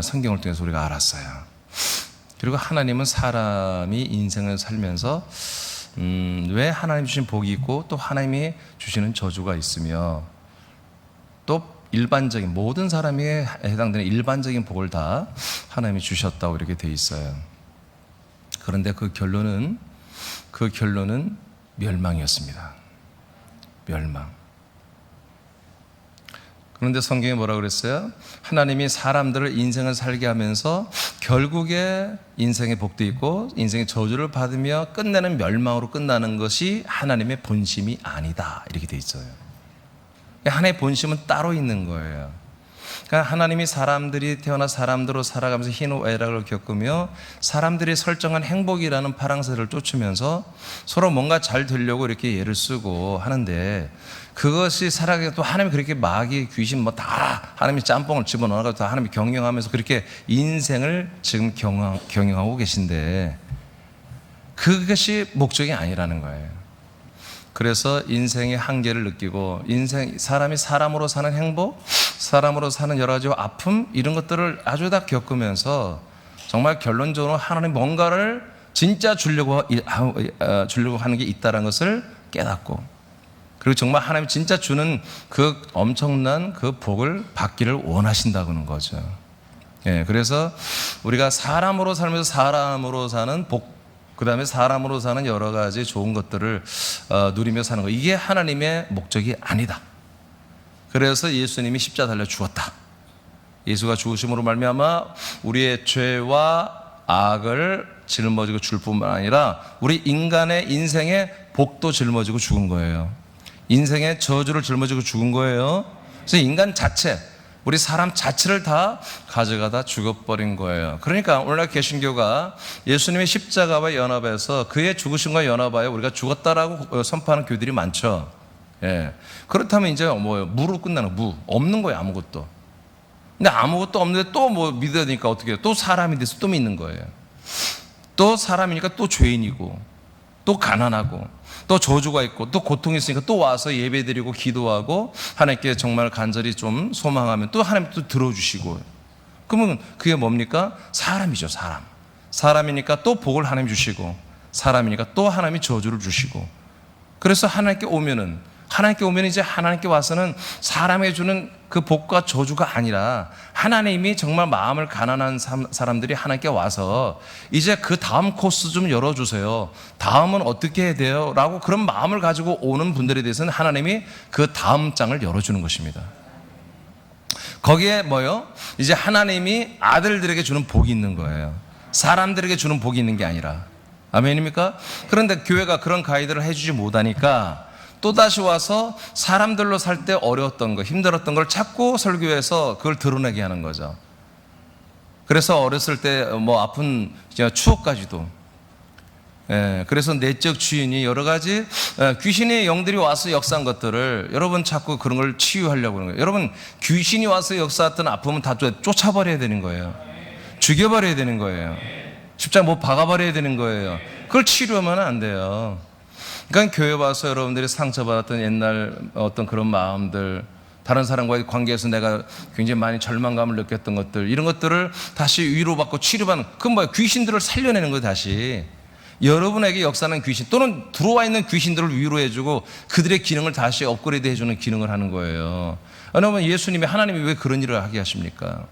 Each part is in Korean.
성경을 통해서 우리가 알았어요. 그리고 하나님은 사람이 인생을 살면서 왜 하나님 주신 복이 있고 또 하나님이 주시는 저주가 있으며 또 일반적인 모든 사람이 해당되는 일반적인 복을 다 하나님이 주셨다고 이렇게 돼 있어요. 그런데 그 결론은 멸망이었습니다. 멸망. 그런데 성경에 뭐라고 그랬어요? 하나님이 사람들을 인생을 살게 하면서 결국에 인생의 복도 있고 인생의 저주를 받으며 끝내는 멸망으로 끝나는 것이 하나님의 본심이 아니다, 이렇게 돼 있어요. 하나님의 본심은 따로 있는 거예요. 그러니까 하나님이 사람들이 태어나 사람들로 살아가면서 희노애락을 겪으며 사람들이 설정한 행복이라는 파랑새를 쫓으면서 서로 뭔가 잘 되려고 이렇게 애를 쓰고 하는데, 그것이 살아가게 또 하나님이 그렇게 마귀, 귀신 뭐 다 하나님이 짬뽕을 집어넣어가지고 다 하나님이 경영하면서 그렇게 인생을 지금 경영하고 계신데 그것이 목적이 아니라는 거예요. 그래서 인생의 한계를 느끼고 사람이 사람으로 사는 행복, 사람으로 사는 여러 가지 아픔, 이런 것들을 아주 다 겪으면서 정말 결론적으로 하나님 뭔가를 진짜 주려고 하는 게 있다는 것을 깨닫고, 그리고 정말 하나님 진짜 주는 그 엄청난 그 복을 받기를 원하신다는 거죠. 예, 그래서 우리가 사람으로 살면서 사람으로 사는 복, 그 다음에 사람으로 사는 여러 가지 좋은 것들을 누리며 사는 것, 이게 하나님의 목적이 아니다. 그래서 예수님이 십자가 달려 죽었다. 예수가 죽으심으로 말미암아 우리의 죄와 악을 짊어지고 줄 뿐만 아니라 우리 인간의 인생의 복도 짊어지고 죽은 거예요. 인생의 저주를 짊어지고 죽은 거예요. 그래서 인간 자체, 우리 사람 자체를 다 가져가다 죽어버린 거예요. 그러니까 오늘날 개신교가 예수님의 십자가와 연합해서 그의 죽으심과 연합하여 우리가 죽었다라고 선포하는 교들이 많죠. 예. 그렇다면 이제 뭐예요? 무로 끝나는, 무. 없는 거예요, 아무것도. 근데 아무것도 없는데 또 뭐 믿어야 되니까 어떻게 해요? 또 사람이 돼서 또 믿는 거예요. 또 사람이니까 또 죄인이고, 또 가난하고, 또 저주가 있고, 또 고통이 있으니까 또 와서 예배드리고 기도하고 하나님께 정말 간절히 좀 소망하면 또 하나님 또 들어주시고. 그러면 그게 뭡니까? 사람이죠, 사람. 사람이니까 또 복을 하나님 주시고, 사람이니까 또 하나님이 저주를 주시고. 그래서 하나님께 오면 이제 하나님께 와서는 사람에게 주는 그 복과 저주가 아니라 하나님이 정말 마음을 가난한 사람들이 하나님께 와서 이제 그 다음 코스 좀 열어주세요. 다음은 어떻게 해야 돼요? 라고 그런 마음을 가지고 오는 분들에 대해서는 하나님이 그 다음 장을 열어주는 것입니다. 거기에 뭐요? 이제 하나님이 아들들에게 주는 복이 있는 거예요. 사람들에게 주는 복이 있는 게 아니라. 아멘입니까? 그런데 교회가 그런 가이드를 해주지 못하니까 또다시 와서 사람들로 살 때 어려웠던 거, 힘들었던 걸 자꾸 설교해서 그걸 드러내게 하는 거죠. 그래서 어렸을 때 뭐 아픈 추억까지도, 그래서 내적 주인이 여러 가지 귀신의 영들이 와서 역사한 것들을 여러분 자꾸 그런 걸 치유하려고 하는 거예요. 여러분, 귀신이 와서 역사했던 아픔은 다 쫓아버려야 되는 거예요. 죽여버려야 되는 거예요. 십자가 뭐 박아버려야 되는 거예요. 그걸 치료하면 안 돼요. 그러니까 교회 와서 여러분들이 상처받았던 옛날 어떤 그런 마음들, 다른 사람과의 관계에서 내가 굉장히 많이 절망감을 느꼈던 것들, 이런 것들을 다시 위로받고 치료받는, 그건 뭐야? 귀신들을 살려내는 거예요. 다시 여러분에게 역사하는 귀신 또는 들어와 있는 귀신들을 위로해주고 그들의 기능을 다시 업그레이드 해주는 기능을 하는 거예요. 여러분, 예수님이, 하나님이 왜 그런 일을 하게 하십니까?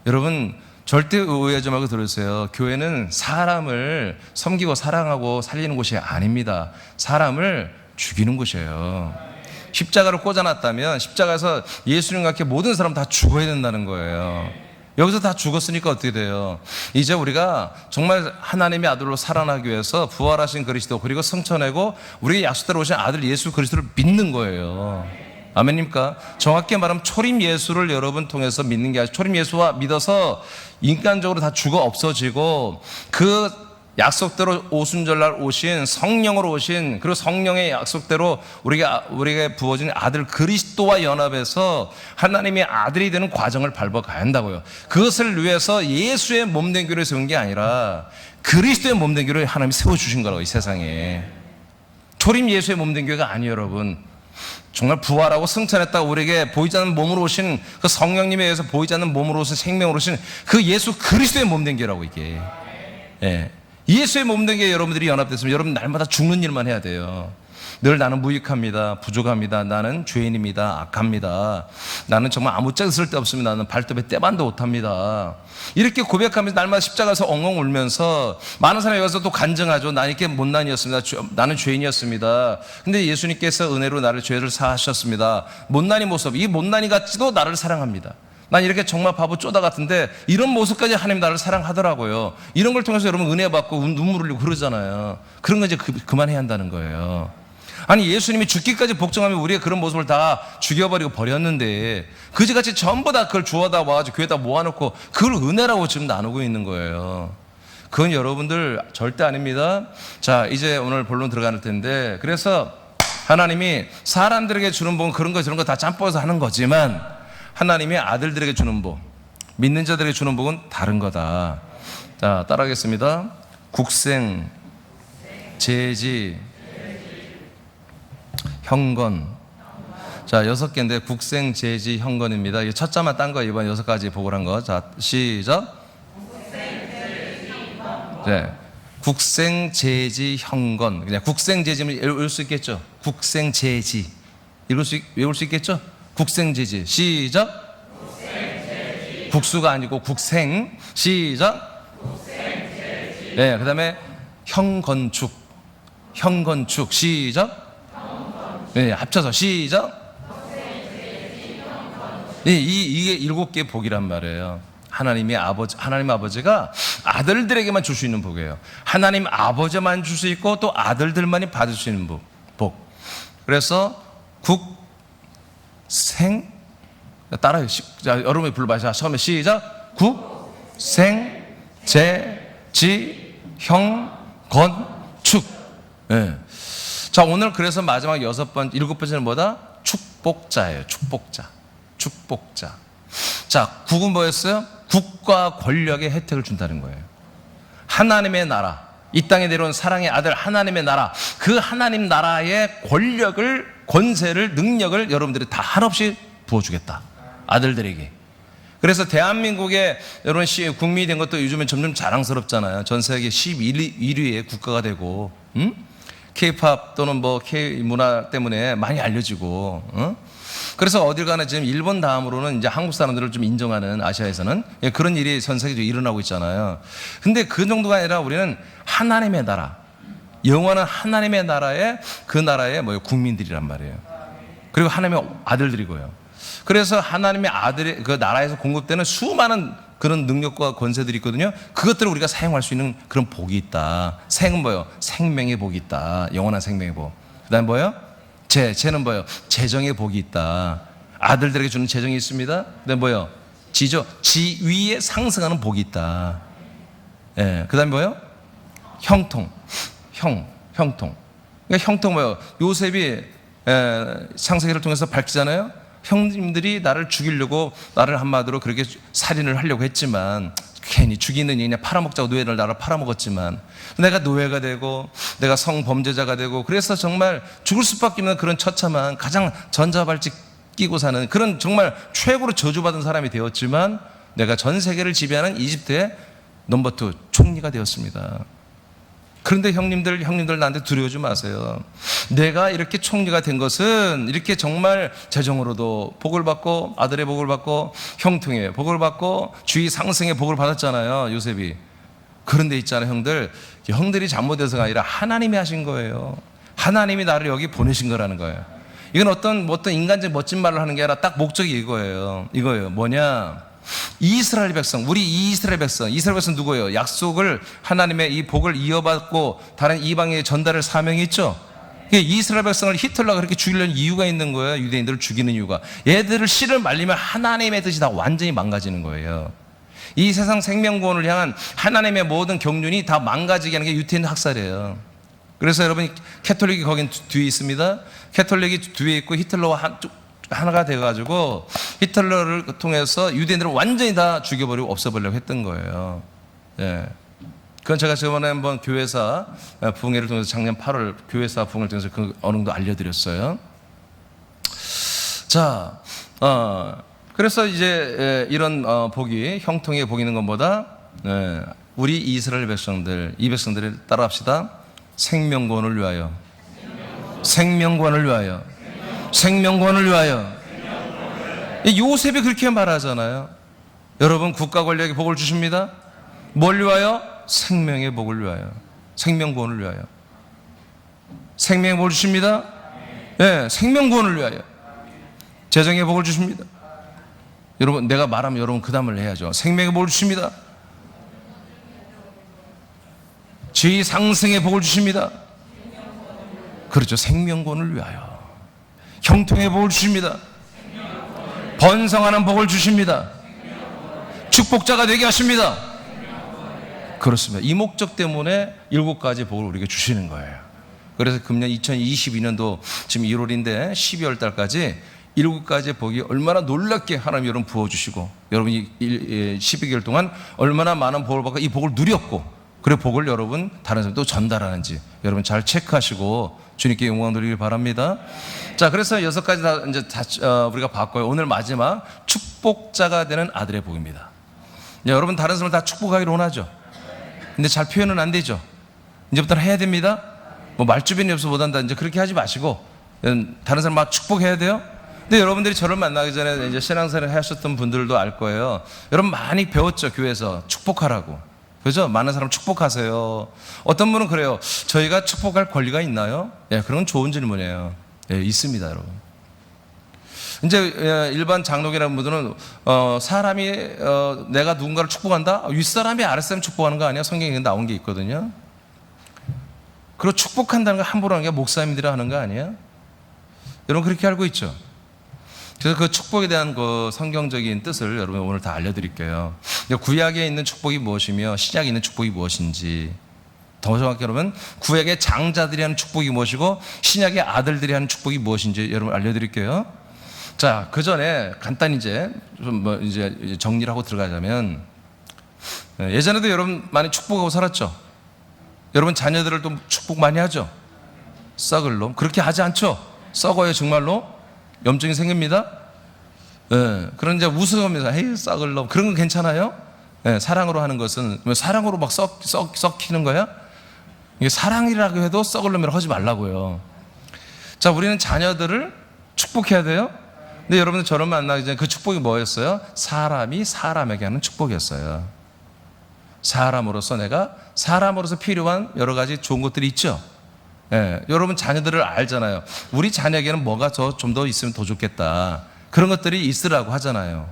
여러분, 절대 오해하지 말고 들으세요. 교회는 사람을 섬기고 사랑하고 살리는 곳이 아닙니다. 사람을 죽이는 곳이에요. 십자가를 꽂아놨다면 십자가에서 예수님과 함께 모든 사람 다 죽어야 된다는 거예요. 여기서 다 죽었으니까 어떻게 돼요? 이제 우리가 정말 하나님의 아들로 살아나기 위해서 부활하신 그리스도, 그리고 성천하고 우리의 약속대로 오신 아들 예수 그리스도를 믿는 거예요. 아멘입니까? 정확히 말하면 초림 예수를 여러분 통해서 믿는 게 아니라 초림 예수와 믿어서 인간적으로 다 죽어 없어지고 그 약속대로 오순절날 오신 성령으로 오신, 그리고 성령의 약속대로 우리에게 부어진 아들 그리스도와 연합해서 하나님의 아들이 되는 과정을 밟아가야 한다고요. 그것을 위해서 예수의 몸된 교회를 세운 게 아니라 그리스도의 몸된 교회를 하나님이 세워주신 거라고. 이 세상에 초림 예수의 몸된 교회가 아니에요, 여러분. 정말 부활하고 승천했다고 우리에게 보이지 않는 몸으로 오신 그 성령님에 의해서 보이지 않는 몸으로 오신 생명으로 오신 그 예수 그리스도의 몸된 게라고 이게. 예. 예수의 몸된 게 여러분들이 연합됐으면 여러분 날마다 죽는 일만 해야 돼요. 늘 나는 무익합니다. 부족합니다. 나는 죄인입니다. 악합니다. 나는 정말 아무짝에 쓸데없습니다. 나는 발톱에 때반도 못합니다. 이렇게 고백하면서 날마다 십자가에서 엉엉 울면서 많은 사람이 여기서 또 간증하죠. 나 이렇게 못난이었습니다. 나는 죄인이었습니다. 근데 예수님께서 은혜로 나를 죄를 사하셨습니다. 못난이 모습, 이 못난이 같지도 나를 사랑합니다. 난 이렇게 정말 바보 쪼다 같은데 이런 모습까지 하나님 나를 사랑하더라고요. 이런 걸 통해서 여러분 은혜 받고 눈물 흘리고 그러잖아요. 그런 거 이제 그만해야 한다는 거예요. 아니 예수님이 죽기까지 복종하면 우리의 그런 모습을 다 죽여버리고 버렸는데 그지같이 전부 다 그걸 주워다 와가지고 교회에다 모아놓고 그걸 은혜라고 지금 나누고 있는 거예요. 그건 여러분들 절대 아닙니다. 자, 이제 오늘 본론 들어갈 텐데, 그래서 하나님이 사람들에게 주는 복은 그런 거 저런 거 다 짬뽕해서 하는 거지만 하나님이 아들들에게 주는 복, 믿는 자들에게 주는 복은 다른 거다. 자, 따라하겠습니다. 국생, 제지, 현건. 자, 6개인데 국생, 제지, 현건입니다. 이게 첫 자만 딴 거 이번 6가지 보고를 한 거. 자, 시작. 네. 국생, 제지, 현건. 그냥 국생, 제지면 외울 수 있겠죠? 국생, 제지. 외울 수 있겠죠? 국생, 제지. 시작. 국수가 아니고 국생. 시작. 네, 그 다음에 현건축. 현건축. 시작. 네, 합쳐서 시작. 네, 이게 7개의 복이란 말이에요. 하나님 아버지가 아들들에게만 줄 수 있는 복이에요. 하나님 아버지만 줄 수 있고 또 아들들만이 받을 수 있는 복. 그래서 국생, 따라요. 자, 여러분이 불러봐요. 처음에 시작. 국생, 제지, 현건축. 네. 자, 오늘 그래서 마지막 7번째는 뭐다? 축복자예요. 축복자. 자, 국은 뭐였어요? 국과 권력의 혜택을 준다는 거예요. 하나님의 나라, 이 땅에 내려온 사랑의 아들 하나님의 나라, 그 하나님 나라의 권력을, 권세를, 능력을 여러분들이 다 한없이 부어주겠다. 아들들에게. 그래서 대한민국의 여러분 국민이 된 것도 요즘엔 점점 자랑스럽잖아요. 전 세계 11위의 국가가 되고, K-팝 또는 뭐 K-문화 때문에 많이 알려지고, 그래서 어딜 가나 지금 일본 다음으로는 이제 한국 사람들을 좀 인정하는, 아시아에서는 그런 일이 전 세계적으로 일어나고 있잖아요. 근데 그 정도가 아니라 우리는 하나님의 나라, 영원한 하나님의 나라의 그 나라의 국민들이란 말이에요. 그리고 하나님의 아들들이고요. 그래서 하나님의 아들의 그 나라에서 공급되는 수많은 그런 능력과 권세들이 있거든요. 그것들을 우리가 사용할 수 있는 그런 복이 있다. 생은 뭐예요? 생명의 복이 있다. 영원한 생명의 복. 그 다음 뭐예요? 재는 뭐예요? 재정의 복이 있다. 아들들에게 주는 재정이 있습니다. 그 다음 뭐예요? 지위에 상승하는 복이 있다. 예. 그 다음 뭐예요? 형통. 그러니까 형통 뭐예요? 요셉이 창세기를 통해서 밝히잖아요. 형님들이 나를 죽이려고, 나를 한마디로 그렇게 살인을 하려고 했지만 괜히 죽이는 이냐 팔아먹자고 노예를 나를 팔아먹었지만 내가 노예가 되고 내가 성범죄자가 되고 그래서 정말 죽을 수밖에 없는 그런 처참한 가장 전자발찌 끼고 사는 그런 정말 최고로 저주받은 사람이 되었지만 내가 전 세계를 지배하는 이집트의 넘버 2 총리가 되었습니다. 그런데 형님들 나한테 두려워하지 마세요. 내가 이렇게 총리가 된 것은 이렇게 정말 재정으로도 복을 받고 아들의 복을 받고 형통의 복을 받고 주의 상승의 복을 받았잖아요, 요셉이. 그런데 있잖아요, 형들이 잘못해서가 아니라 하나님이 하신 거예요. 하나님이 나를 여기 보내신 거라는 거예요. 이건 어떤 인간적 멋진 말을 하는 게 아니라 딱 목적이 이거예요. 뭐냐? 이스라엘 백성 누구예요? 약속을, 하나님의 이 복을 이어받고 다른 이방에 전달할 사명이 있죠. 이스라엘 백성을 히틀러가 그렇게 죽이려는 이유가 있는 거예요. 유대인들을 죽이는 이유가. 얘들을 씨를 말리면 하나님의 뜻이 다 완전히 망가지는 거예요. 이 세상 생명구원을 향한 하나님의 모든 경륜이 다 망가지게 하는 게 유태인 학살이에요. 그래서 여러분, 캐톨릭이 거긴 뒤에 있습니다. 캐톨릭이 뒤에 있고 히틀러와 하나가 돼가지고 히틀러를 통해서 유대인들을 완전히 다 죽여버리고 없애버리려고 했던 거예요. 예. 그건 제가 저번에 한번 교회사 부흥회를 통해서 작년 8월 교회사 부흥회를 통해서 그 어느 정도 알려드렸어요. 자, 그래서 이제 이런 복이 형통의 복이 있는 것보다 우리 이스라엘 백성들, 이 백성들을 따라합시다. 생명권을 위하여, 생명권을 위하여, 생명권을 위하여. 요셉이 그렇게 말하잖아요. 여러분, 국가 권력의 복을 주십니다. 뭘 위하여? 생명의 복을 위하여, 생명권을 위하여. 생명의 복을 주십니다. 네, 생명권을 위하여. 재정의 복을 주십니다. 여러분, 내가 말하면 여러분 그 다음을 해야죠. 생명의 복을 주십니다. 지위 상승의 복을 주십니다. 그렇죠. 생명권을 위하여. 형통의 복을 주십니다. 번성하는 복을 주십니다. 축복자가 되게 하십니다. 그렇습니다. 이 목적 때문에 7가지 복을 우리에게 주시는 거예요. 그래서 금년 2022년도 지금 1월인데 12월 달까지 7가지 복이 얼마나 놀랍게 하나님 여러분 부어주시고, 여러분이 12개월 동안 얼마나 많은 복을 받고 이 복을 누렸고, 그래 복을 여러분 다른 사람도 전달하는지 여러분 잘 체크하시고 주님께 영광 돌리길 바랍니다. 자, 그래서 6가지 다 이제 우리가 봤고요. 오늘 마지막 축복자가 되는 아들의 복입니다. 여러분 다른 사람을 다 축복하기를 원하죠. 근데 잘 표현은 안 되죠. 이제부터는 해야 됩니다. 뭐 말주변이 없어 못한다, 이제 그렇게 하지 마시고 다른 사람 막 축복해야 돼요. 근데 여러분들이 저를 만나기 전에 이제 신앙생활을 하셨던 분들도 알 거예요. 여러분 많이 배웠죠. 교회에서 축복하라고. 그죠? 많은 사람 축복하세요. 어떤 분은 그래요. 저희가 축복할 권리가 있나요? 예, 그런 건 좋은 질문이에요. 예, 있습니다, 여러분. 이제 일반 장로교라는 분들은 사람이 내가 누군가를 축복한다? 윗사람이 아랫사람 축복하는 거 아니야? 성경에 나온 게 있거든요. 그리고 축복한다는 거 함부로 하는 게 목사님들이 하는 거 아니에요? 여러분 그렇게 알고 있죠? 그래서 그 축복에 대한 그 성경적인 뜻을 여러분 오늘 다 알려드릴게요. 구약에 있는 축복이 무엇이며 신약에 있는 축복이 무엇인지, 더 정확히 여러분 구약의 장자들이 하는 축복이 무엇이고 신약의 아들들이 하는 축복이 무엇인지 여러분 알려드릴게요. 자, 그 전에 간단히 이제 좀 이제 정리를 하고 들어가자면, 예전에도 여러분 많이 축복하고 살았죠. 여러분 자녀들을 또 축복 많이 하죠. 썩을 놈 그렇게 하지 않죠. 썩어요 정말로. 염증이 생깁니다. 예, 그런 이제 웃으면서 헤이 썩을 놈 그런 건 괜찮아요. 예, 사랑으로 하는 것은 사랑으로 막 썩히는 거야? 이게 사랑이라고 해도 썩을 놈이라고 하지 말라고요. 자, 우리는 자녀들을 축복해야 돼요. 근데 여러분들 저를 만나기 전에 그 축복이 뭐였어요? 사람이 사람에게 하는 축복이었어요. 사람으로서 내가 사람으로서 필요한 여러 가지 좋은 것들이 있죠. 예, 여러분 자녀들을 알잖아요. 우리 자녀에게는 뭐가 좀 더 있으면 더 좋겠다. 그런 것들이 있으라고 하잖아요.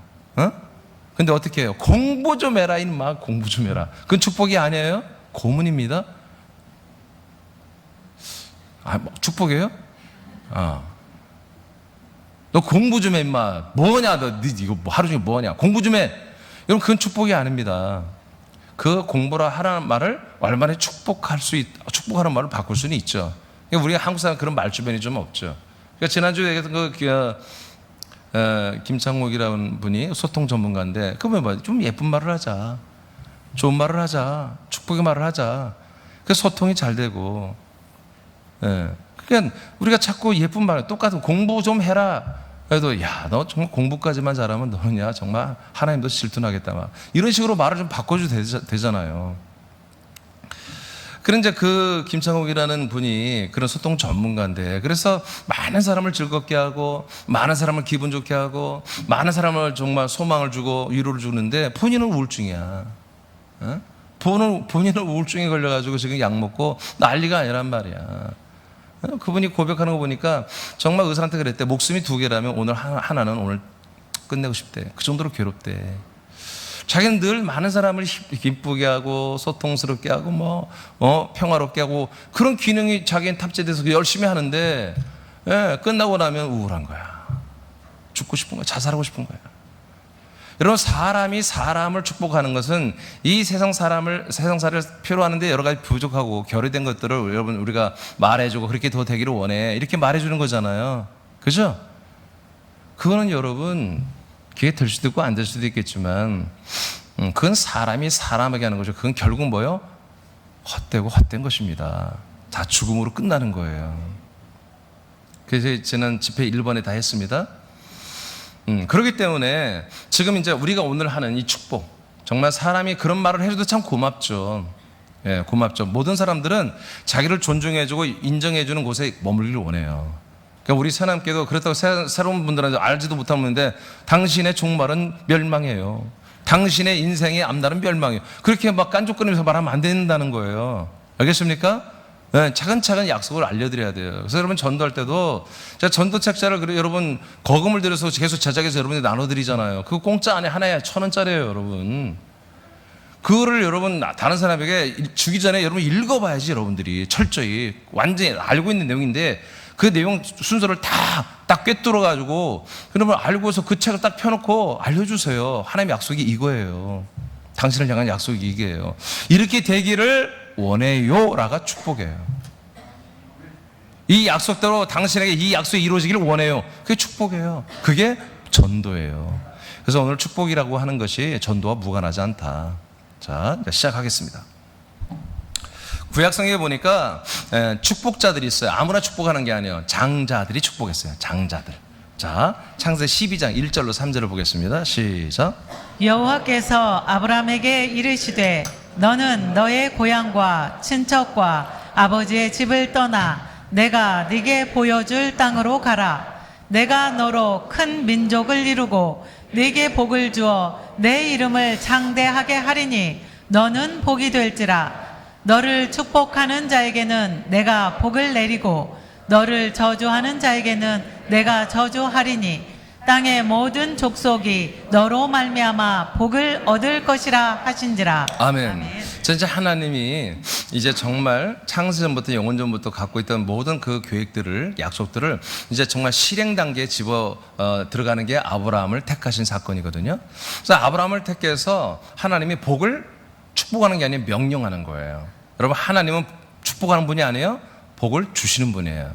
근데 어떻게 해요? 공부 좀 해라, 임마. 공부 좀 해라. 그건 축복이 아니에요? 고문입니다. 뭐 축복이에요? 너 공부 좀 해, 임마. 뭐냐, 너 이거 하루 종일 뭐냐. 공부 좀 해. 여러분, 그건 축복이 아닙니다. 그 공부라 하라는 말을 얼마나 축복하는 말을 바꿀 수는 있죠. 그러니까 우리가 한국 사람 그런 말주변이 좀 없죠. 그러니까 지난주에 얘기했던 김창욱이라는 분이 소통 전문가인데, 그러면 좀 예쁜 말을 하자. 좋은 말을 하자. 축복의 말을 하자. 그 소통이 잘 되고. 예. 그러니까 우리가 자꾸 예쁜 말, 똑같은 공부 좀 해라. 그래도 야, 너 정말 공부까지만 잘하면 너냐 정말 하나님도 질투나겠다 막 이런 식으로 말을 좀 바꿔줘도 되잖아요. 그런 이제 그 김창욱이라는 분이 그런 소통 전문가인데, 그래서 많은 사람을 즐겁게 하고 많은 사람을 기분 좋게 하고 많은 사람을 정말 소망을 주고 위로를 주는데 본인은 우울증이야. 본인은 우울증에 걸려가지고 지금 약 먹고 난리가 아니란 말이야. 그분이 고백하는 거 보니까 정말 의사한테 그랬대. 목숨이 2개라면 오늘 하나는 오늘 끝내고 싶대. 그 정도로 괴롭대. 자기는 늘 많은 사람을 기쁘게 하고 소통스럽게 하고 평화롭게 하고 그런 기능이 자기는 탑재돼서 열심히 하는데, 예, 끝나고 나면 우울한 거야. 죽고 싶은 거야. 자살하고 싶은 거야. 여러분, 사람이 사람을 축복하는 것은 이 세상사를 표로하는데 여러 가지 부족하고 결여된 것들을 여러분 우리가 말해주고 그렇게 더 되기를 원해. 이렇게 말해주는 거잖아요. 그죠? 그거는 여러분 귀에 들 수도 있고 안 들 수도 있겠지만 그건 사람이 사람에게 하는 거죠. 그건 결국 뭐요? 헛된 것입니다. 다 죽음으로 끝나는 거예요. 그래서 지난 집회 1번에 다 했습니다. 그렇기 때문에 지금 이제 우리가 오늘 하는 이 축복, 정말 사람이 그런 말을 해줘도 참 고맙죠. 예, 고맙죠. 모든 사람들은 자기를 존중해주고 인정해주는 곳에 머물기를 원해요. 그러니까 우리 새남께도 그렇다고 새로운 분들한테 알지도 못하는 분인데, 당신의 종말은 멸망이에요. 당신의 인생의 앞날은 멸망이에요. 그렇게 막 깐족거리면서 말하면 안 된다는 거예요. 알겠습니까? 네, 차근차근 약속을 알려드려야 돼요. 그래서 여러분 전도할 때도 제가 전도 책자를 여러분 거금을 들여서 계속 제작해서 여러분이 나눠드리잖아요. 그거 공짜 안에 하나에 1,000원짜리예요, 여러분. 그거를 여러분 다른 사람에게 주기 전에 여러분 읽어봐야지. 여러분들이 철저히 완전히 알고 있는 내용인데 그 내용 순서를 딱 꿰뚫어가지고 그러면 알고서 그 책을 딱 펴놓고 알려주세요. 하나님의 약속이 이거예요. 당신을 향한 약속이 이게요. 이렇게 되기를 원해요 라가 축복이에요. 이 약속대로 당신에게 이 약속이 이루어지기를 원해요. 그게 축복이에요. 그게 전도예요. 그래서 오늘 축복이라고 하는 것이 전도와 무관하지 않다. 자, 시작하겠습니다. 구약성경에 보니까 축복자들이 있어요. 아무나 축복하는 게 아니에요. 장자들이 축복했어요. 장자들. 자, 창세기 12장 1절로 3절을 보겠습니다. 시작. 여호와께서 아브라함에게 이르시되 너는 너의 고향과 친척과 아버지의 집을 떠나 내가 네게 보여줄 땅으로 가라. 내가 너로 큰 민족을 이루고 네게 복을 주어 내 이름을 장대하게 하리니 너는 복이 될지라. 너를 축복하는 자에게는 내가 복을 내리고 너를 저주하는 자에게는 내가 저주하리니 땅의 모든 족속이 너로 말미암아 복을 얻을 것이라 하신지라. 아멘. 진짜 하나님이 이제 정말 창세전부터 영원전부터 갖고 있던 모든 그 계획들을, 약속들을 이제 정말 실행 단계에 들어가는 게 아브라함을 택하신 사건이거든요. 그래서 아브라함을 택해서 하나님이 복을 축복하는 게 아니라 명령하는 거예요. 여러분, 하나님은 축복하는 분이 아니에요. 복을 주시는 분이에요.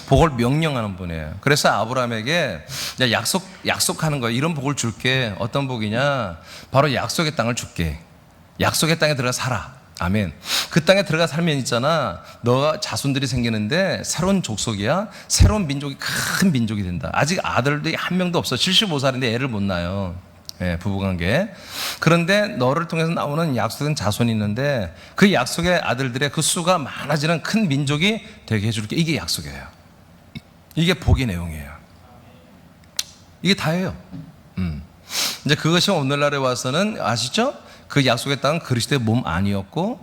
복을 명령하는 분이에요. 그래서 아브라함에게 약속하는 거예요. 이런 복을 줄게. 어떤 복이냐? 바로 약속의 땅을 줄게. 약속의 땅에 들어가 살아. 아멘. 그 땅에 들어가 살면 있잖아, 너가 자손들이 생기는데 새로운 족속이야. 새로운 민족이, 큰 민족이 된다. 아직 아들들이 한 명도 없어. 75살인데 애를 못 낳아요. 예, 부부관계. 그런데 너를 통해서 나오는 약속된 자손이 있는데 그 약속의 아들들의 그 수가 많아지는 큰 민족이 되게 해줄게. 이게 약속이에요. 이게 복의 내용이에요. 이게 다예요. 이제 그것이 오늘날에 와서는 아시죠? 그 약속의 땅은 그리스도의 몸 아니었고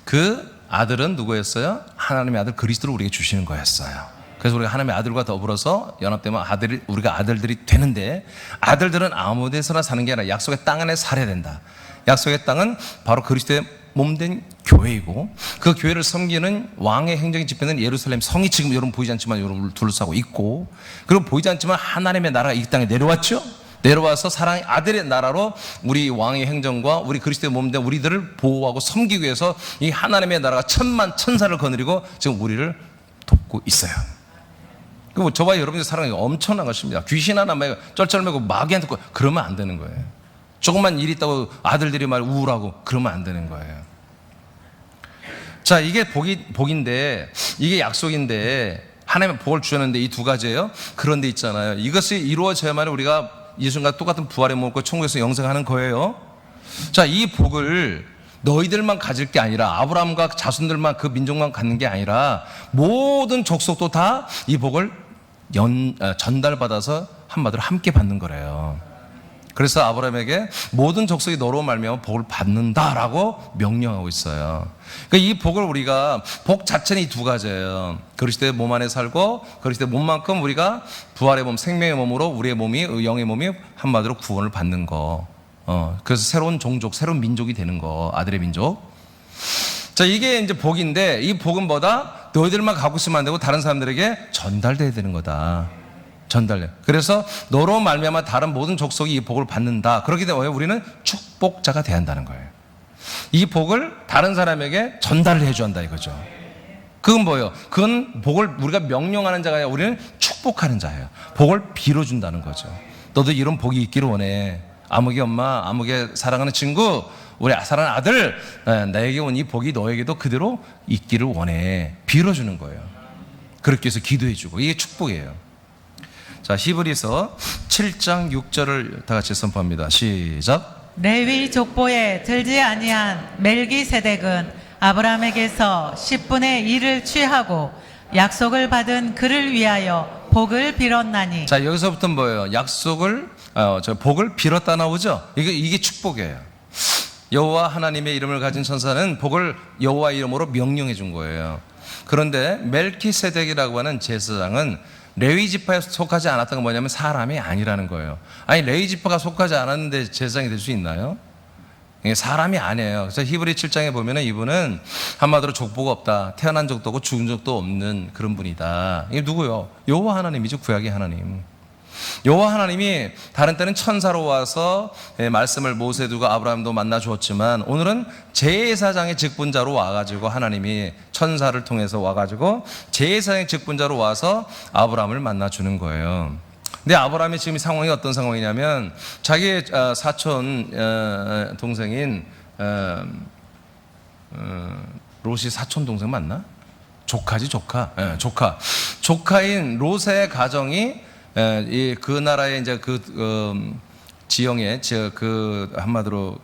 그 아들은 누구였어요? 하나님의 아들 그리스도를 우리에게 주시는 거였어요. 그래서 우리가 하나님의 아들과 더불어서 연합되면 우리가 아들들이 되는데, 아들들은 아무 데서나 사는 게 아니라 약속의 땅 안에 살아야 된다. 약속의 땅은 바로 그리스도의 몸된 교회이고, 그 교회를 섬기는 왕의 행정의 집회는 예루살렘 성이 지금 여러분 보이지 않지만 여러분을 둘러싸고 있고, 그리고 보이지 않지만 하나님의 나라가 이 땅에 내려왔죠. 내려와서 사랑의 아들의 나라로 우리 왕의 행정과 우리 그리스도의 몸된 우리들을 보호하고 섬기기 위해서 이 하나님의 나라가 천만 천사를 거느리고 지금 우리를 돕고 있어요. 그리고 저와 여러분의 사랑이 엄청난 것입니다. 귀신 하나 쩔쩔매고 마귀한테 그러면 안 되는 거예요. 조금만 일 있다고 아들들이 말 우울하고 그러면 안 되는 거예요. 자, 이게 복인데, 이게 약속인데, 하나님의 복을 주셨는데 이 두 가지예요. 그런데 있잖아요, 이것이 이루어져야만 우리가 예수님과 똑같은 부활의 몸을 천국에서 영생하는 거예요. 자, 이 복을 너희들만 가질 게 아니라, 아브라함과 자손들만, 그 민족만 갖는 게 아니라 모든 족속도 다 이 복을 전달받아서 한마디로 함께 받는 거래요. 그래서 아브라함에게 모든 족속이 너로 말미암아 복을 받는다라고 명령하고 있어요. 그러니까 이 복을 우리가, 복 자체는 이 두 가지예요. 그리스도의 몸 안에 살고, 그리스도의 몸만큼 우리가 부활의 몸, 생명의 몸으로 우리의 몸이, 영의 몸이 한마디로 구원을 받는 거. 그래서 새로운 종족, 새로운 민족이 되는 거, 아들의 민족. 자, 이게 이제 복인데, 이 복은 뭐다? 너희들만 갖고 있으면 안 되고 다른 사람들에게 전달돼야 되는 거다. 전달돼. 그래서 너로 말미암아 다른 모든 족속이 이 복을 받는다. 그렇기 때문에 우리는 축복자가 돼야 한다는 거예요. 이 복을 다른 사람에게 전달을 해줘야 한다 이거죠. 그건 뭐예요? 그건 복을 우리가 명령하는 자가 아니라 우리는 축복하는 자예요. 복을 빌어준다는 거죠. 너도 이런 복이 있기를 원해. 아무개 엄마, 아무개 사랑하는 친구, 우리 사랑하는 아들, 나에게 온 이 복이 너에게도 그대로 있기를 원해. 빌어주는 거예요. 그렇게 해서 기도해주고, 이게 축복이에요. 자, 히브리서 7장 6절을 다 같이 선포합니다. 시작. 레위 족보에 들지 아니한 멜기세덱은 아브라함에게서 10분의 1을 취하고 약속을 받은 그를 위하여 복을 빌었나니. 자, 여기서부터 뭐예요? 복을 빌었다 나오죠? 이게 축복이에요. 여호와 하나님의 이름을 가진 천사는 복을 여호와 이름으로 명령해 준 거예요. 그런데 멜키세덱이라고 하는 제사장은 레위 지파에 속하지 않았던 건 뭐냐면 사람이 아니라는 거예요. 아니, 레위 지파가 속하지 않았는데 제사장이 될 수 있나요? 이게 사람이 아니에요. 그래서 히브리 7장에 보면은 이분은 한마디로 족보가 없다, 태어난 적도 없고 죽은 적도 없는 그런 분이다. 이게 누구요? 여호와 하나님이죠. 구약의 하나님. 여호와 하나님이 다른 때는 천사로 와서 말씀을 모세에 두고 아브라함도 만나 주었지만, 오늘은 제사장의 직분자로 와가지고 하나님이 천사를 통해서 와가지고 제사장의 직분자로 와서 아브라함을 만나 주는 거예요. 근데 아브라함이 지금 상황이 어떤 상황이냐면, 자기의 사촌 동생인 롯이 사촌 동생 맞나? 조카지, 조카. 조카인 롯의 가정이 그 나라의 이제 지형에 한마디로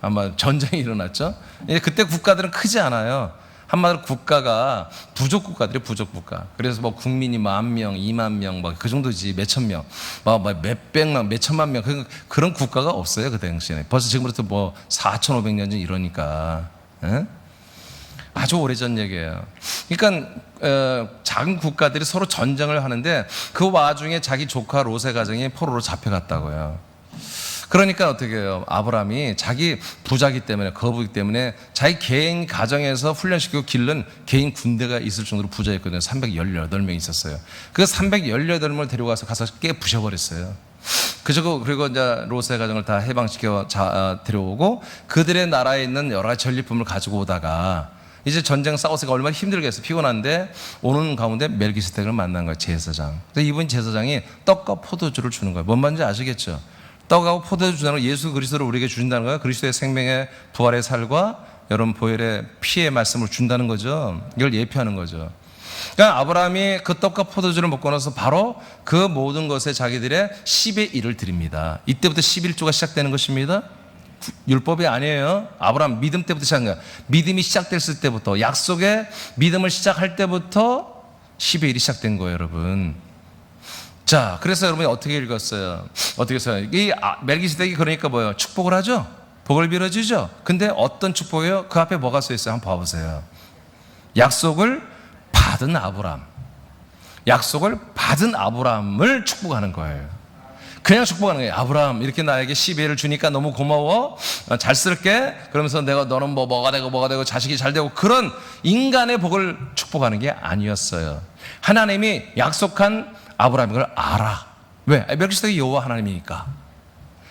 아마 전쟁이 일어났죠. 그때 국가들은 크지 않아요. 한마디로 국가가 부족 국가들이 부족 국가. 그래서 뭐 국민이 10,000명, 20,000명, 뭐 그 정도지, 몇천 명, 몇백만, 몇천만 명, 그런 국가가 없어요 그 당시에. 벌써 지금부터 뭐 4,500년 전 이러니까. 아주 오래전 얘기예요. 그러니까 작은 국가들이 서로 전쟁을 하는데 그 와중에 자기 조카 롯의 가정이 포로로 잡혀갔다고요. 그러니까 어떻게 해요? 아브라함이 자기 부자기 때문에, 거부기 때문에 자기 개인 가정에서 훈련시키고 기른 개인 군대가 있을 정도로 부자였거든요. 318명 있었어요. 그 318명을 데려가서 깨 부셔버렸어요. 그리고 이제 롯의 가정을 다 해방시켜 데려오고 그들의 나라에 있는 여러 가지 전리품을 가지고 오다가 이제 전쟁 싸워서 얼마나 힘들겠어. 피곤한데 오는 가운데 멜기세덱을 만난 거예요. 제사장. 이분 제사장이 떡과 포도주를 주는 거예요. 뭔 말인지 아시겠죠? 떡하고 포도주 주는 건 예수 그리스도를 우리에게 주신다는 거예요. 그리스도의 생명의 부활의 살과 여러분 보혈의 피의 말씀을 준다는 거죠. 이걸 예표하는 거죠. 그러니까 아브라함이 그 떡과 포도주를 먹고 나서 바로 그 모든 것에 자기들의 10의 1을 드립니다. 이때부터 11조가 시작되는 것입니다. 율법이 아니에요. 아브라함 믿음 때부터 시작한 거야. 믿음이 시작됐을 때부터, 약속의 믿음을 시작할 때부터 10의 1이 시작된 거예요, 여러분. 자, 그래서 여러분이 어떻게 읽었어요? 어떻게 했어요? 이 멜기세덱이 그러니까 뭐예요? 축복을 하죠? 복을 빌어주죠? 근데 어떤 축복이에요? 그 앞에 뭐가 써 있어요? 한번 봐보세요. 약속을 받은 아브라함. 약속을 받은 아브라함을 축복하는 거예요. 그냥 축복하는 거예요. 아브라함, 이렇게 나에게 10의 1을 주니까 너무 고마워. 잘 쓸게. 그러면서 너는 뭐가 되고 자식이 잘 되고, 그런 인간의 복을 축복하는 게 아니었어요. 하나님이 약속한 아브라함이 그걸 알아. 왜? 멜기세덱이 여호와 하나님이니까.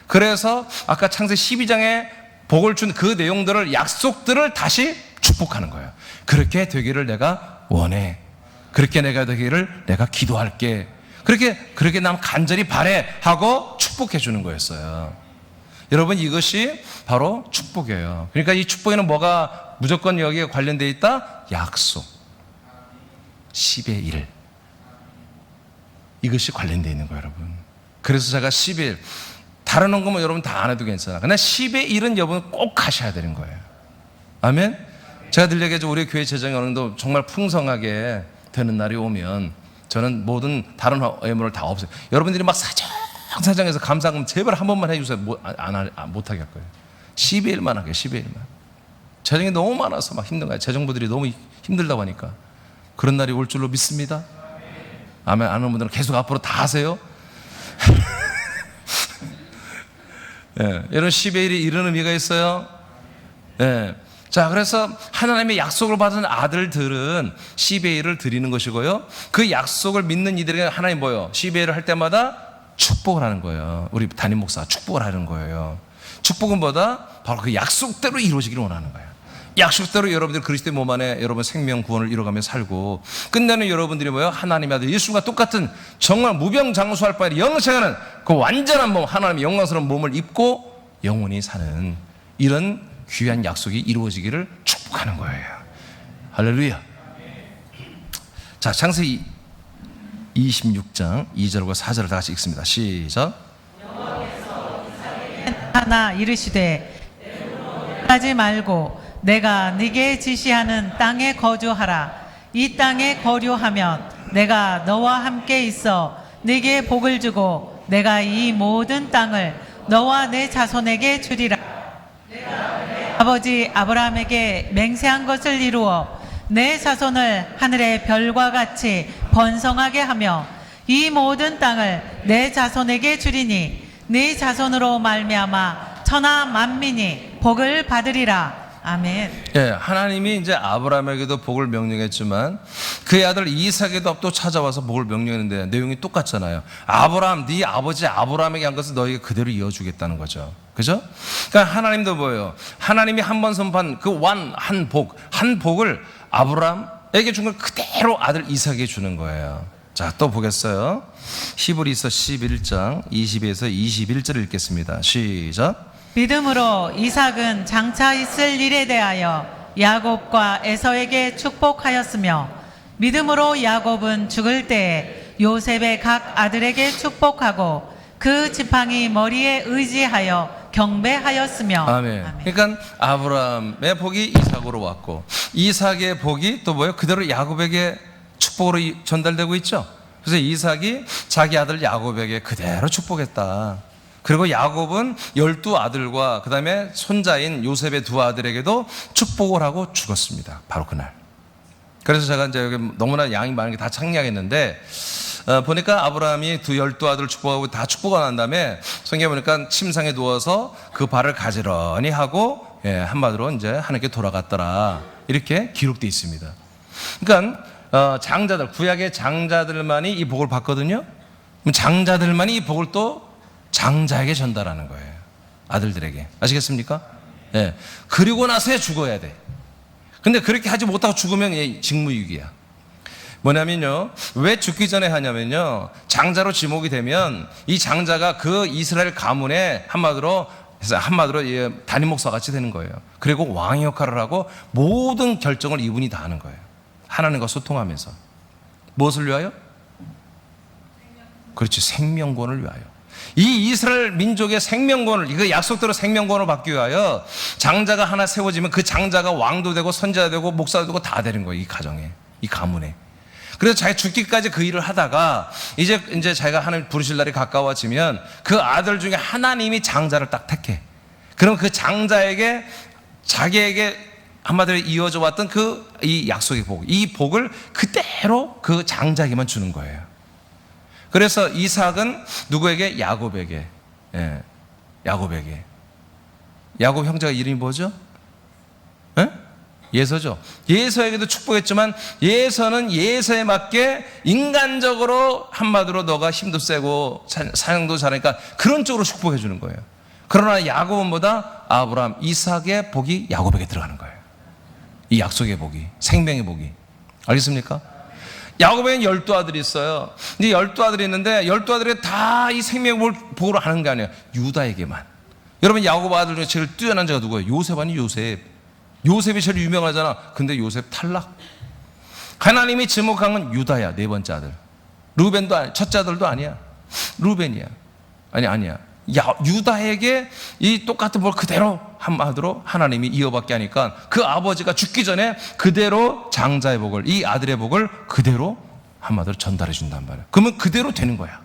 그래서 아까 창세기 12장에 복을 준 그 내용들을, 약속들을 다시 축복하는 거예요. 그렇게 되기를 내가 원해. 그렇게 내가 되기를 내가 기도할게. 그렇게 난 간절히 바래 하고 축복해 주는 거였어요. 여러분, 이것이 바로 축복이에요. 그러니까 이 축복에는 뭐가 무조건 여기에 관련되어 있다? 약속. 10의 1. 이것이 관련되어 있는 거예요, 여러분. 그래서 제가 10의 1. 다른 언급은 여러분 다 안 해도 괜찮아. 그러나 10의 1은 여러분 꼭 하셔야 되는 거예요. 아멘? 제가 늘 얘기하죠. 우리 교회 재정이 어느 정도 정말 풍성하게 되는 날이 오면 저는 모든 다른 예물을 다 없애요. 여러분들이 막 사정해서 감사금 제발 한 번만 해주세요. 못하게 할 거예요. 10의 1만 하게, 10의 1만. 재정이 너무 많아서 막 힘든 거예요. 재정부들이 너무 힘들다고 하니까. 그런 날이 올 줄로 믿습니다. 아멘. 아는 분들은 계속 앞으로 다 하세요. 예, 이런 10의 1이 이런 의미가 있어요. 예. 자, 그래서 하나님의 약속을 받은 아들들은 10의 1을 드리는 것이고요. 그 약속을 믿는 이들에게 하나님 뭐예요? 10의 1을 할 때마다 축복을 하는 거예요. 우리 담임 목사가 축복을 하는 거예요. 축복은 뭐다? 바로 그 약속대로 이루어지기를 원하는 거예요. 약속대로 여러분들 그리스도의 몸 안에 여러분 생명 구원을 이뤄가며 살고, 끝내는 여러분들이 뭐예요? 하나님의 아들 예수와 똑같은 정말 무병장수할 바에 영생하는 그 완전한 몸, 하나님의 영광스러운 몸을 입고 영원히 사는 이런 귀한 약속이 이루어지기를 축복하는 거예요. 할렐루야. 자, 창세기 26장 2절과 4절을 다 같이 읽습니다. 시작. 하나 이르시되 하지 말고 내가 네게 지시하는 땅에 거주하라. 이 땅에 거류하면 내가 너와 함께 있어 네게 복을 주고 내가 이 모든 땅을 너와 내 자손에게 주리라. 아버지 아브라함에게 맹세한 것을 이루어 내 자손을 하늘의 별과 같이 번성하게 하며 이 모든 땅을 내 자손에게 주리니 네 자손으로 말미암아 천하 만민이 복을 받으리라. 아멘. 예, 하나님이 이제 아브라함에게도 복을 명령했지만 그의 아들 이삭에도 또 찾아와서 복을 명령했는데 내용이 똑같잖아요. 아브라함, 네 아버지 아브라함에게 한 것을 너에게 그대로 이어주겠다는 거죠. 그죠? 그러니까 하나님도 뭐예요? 하나님이 한 번 선포한 그 한 복을 아브라함에게 준 걸 그대로 아들 이삭에게 주는 거예요. 자, 또 보겠어요. 히브리서 11장 20에서 21절 읽겠습니다. 시작. 믿음으로 이삭은 장차 있을 일에 대하여 야곱과 에서에게 축복하였으며 믿음으로 야곱은 죽을 때에 요셉의 각 아들에게 축복하고 그 지팡이 머리에 의지하여 경배하였으며. 아멘. 그러니까 아브라함의 복이 이삭으로 왔고 이삭의 복이 또 뭐예요? 그대로 야곱에게 축복으로 전달되고 있죠. 그래서 이삭이 자기 아들 야곱에게 그대로 축복했다. 그리고 야곱은 12아들과 그 다음에 손자인 요셉의 2아들에게도 축복을 하고 죽었습니다. 바로 그날. 그래서 제가 이제 여기 너무나 양이 많은 게 다 창리하겠는데 보니까 아브라함이 12아들을 축복하고 다 축복을 난 다음에 성경에 보니까 침상에 누워서 그 발을 가지런히 하고 한마디로 이제 하나님께 돌아갔더라. 이렇게 기록되어 있습니다. 그러니까 장자들, 구약의 장자들만이 이 복을 받거든요. 그럼 장자들만이 이 복을 또 장자에게 전달하는 거예요. 아들들에게. 아시겠습니까? 예. 그리고 나서야 죽어야 돼. 근데 그렇게 하지 못하고 죽으면 직무유기야. 뭐냐면요. 왜 죽기 전에 하냐면요. 장자로 지목이 되면 이 장자가 그 이스라엘 가문의 한마디로 담임 목사 같이 되는 거예요. 그리고 왕의 역할을 하고 모든 결정을 이분이 다 하는 거예요. 하나님과 소통하면서. 무엇을 위하여? 그렇지. 생명권을 위하여. 이 이스라엘 민족의 생명권을, 이거 약속대로 생명권을 받기 위하여 장자가 하나 세워지면 그 장자가 왕도 되고 선지자 되고 목사도 되고 다 되는 거예요. 이 가정에, 이 가문에. 그래서 자기 죽기까지 그 일을 하다가 이제 자기가 하나님 부르실 날이 가까워지면 그 아들 중에 하나님이 장자를 딱 택해. 그럼 그 장자에게 자기에게 한마디로 이어져 왔던 이 약속의 복, 이 복을 그대로 그 장자에게만 주는 거예요. 그래서 이삭은 누구에게? 야곱에게. 예, 야곱에게. 야곱 형제가 이름이 뭐죠? 예? 예서죠. 예서에게도 축복했지만 예서는 예서에 맞게 인간적으로 한마디로 너가 힘도 세고 사냥도 잘하니까 그런 쪽으로 축복해 주는 거예요. 그러나 야곱은 뭐다? 아브라함, 이삭의 복이 야곱에게 들어가는 거예요. 이 약속의 복이, 생명의 복이. 알겠습니까? 야곱에는 12아들이 있어요. 근데 12아들이 있는데 12아들이 다 이 생명의 복으로 하는 게 아니에요. 유다에게만. 여러분 야곱 아들 중에 제일 뛰어난 자가 누구예요? 요셉 아니 요셉. 요셉이 제일 유명하잖아. 근데 요셉 탈락. 하나님이 지목한 건 유다야. 네 번째 아들. 루벤도 아니야. 첫째 아들도 아니야. 루벤이야. 아니야. 유다에게 이 똑같은 뭘 그대로 한마디로 하나님이 이어받게 하니까 그 아버지가 죽기 전에 그대로 장자의 복을, 이 아들의 복을 그대로 한마디로 전달해 준단 말이에요. 그러면 그대로 되는 거야.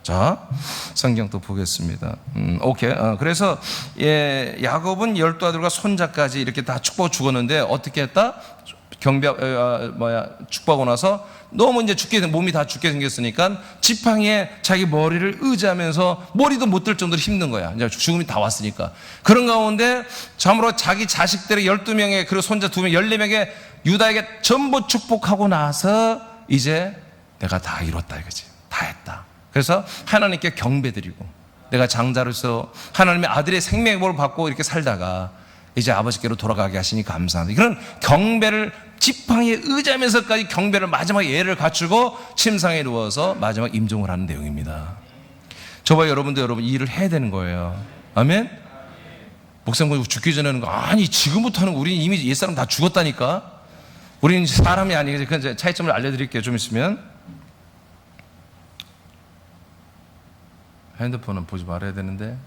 자, 성경 또 보겠습니다. 오케이. 그래서 야곱은 12아들과 손자까지 이렇게 다 축복하고 죽었는데 어떻게 했다? 축복하고 나서 너무 이제 몸이 다 죽게 생겼으니까 지팡이에 자기 머리를 의지하면서 머리도 못 들 정도로 힘든 거야. 이제 죽음이 다 왔으니까. 그런 가운데 참으로 자기 자식들의 12명의 그리고 손자 2명, 14명의 유다에게 전부 축복하고 나서 이제 내가 다 이뤘다 이거지. 다 했다. 그래서 하나님께 경배드리고 내가 장자로서 하나님의 아들의 생명의 복을 받고 이렇게 살다가 이제 아버지께로 돌아가게 하시니 감사합니다. 그런 경배를 지팡이에 의지하면서까지 경배를 마지막 예를 갖추고 침상에 누워서 마지막 임종을 하는 내용입니다. 저와 여러분도 여러분 이 일을 해야 되는 거예요. 아멘? 목사님 죽기 전에는 아니 지금부터는 우리는 이미 옛사람 다 죽었다니까. 우리는 사람이 아니고 그 차이점을 알려드릴게요. 좀 있으면. 핸드폰은 보지 말아야 되는데.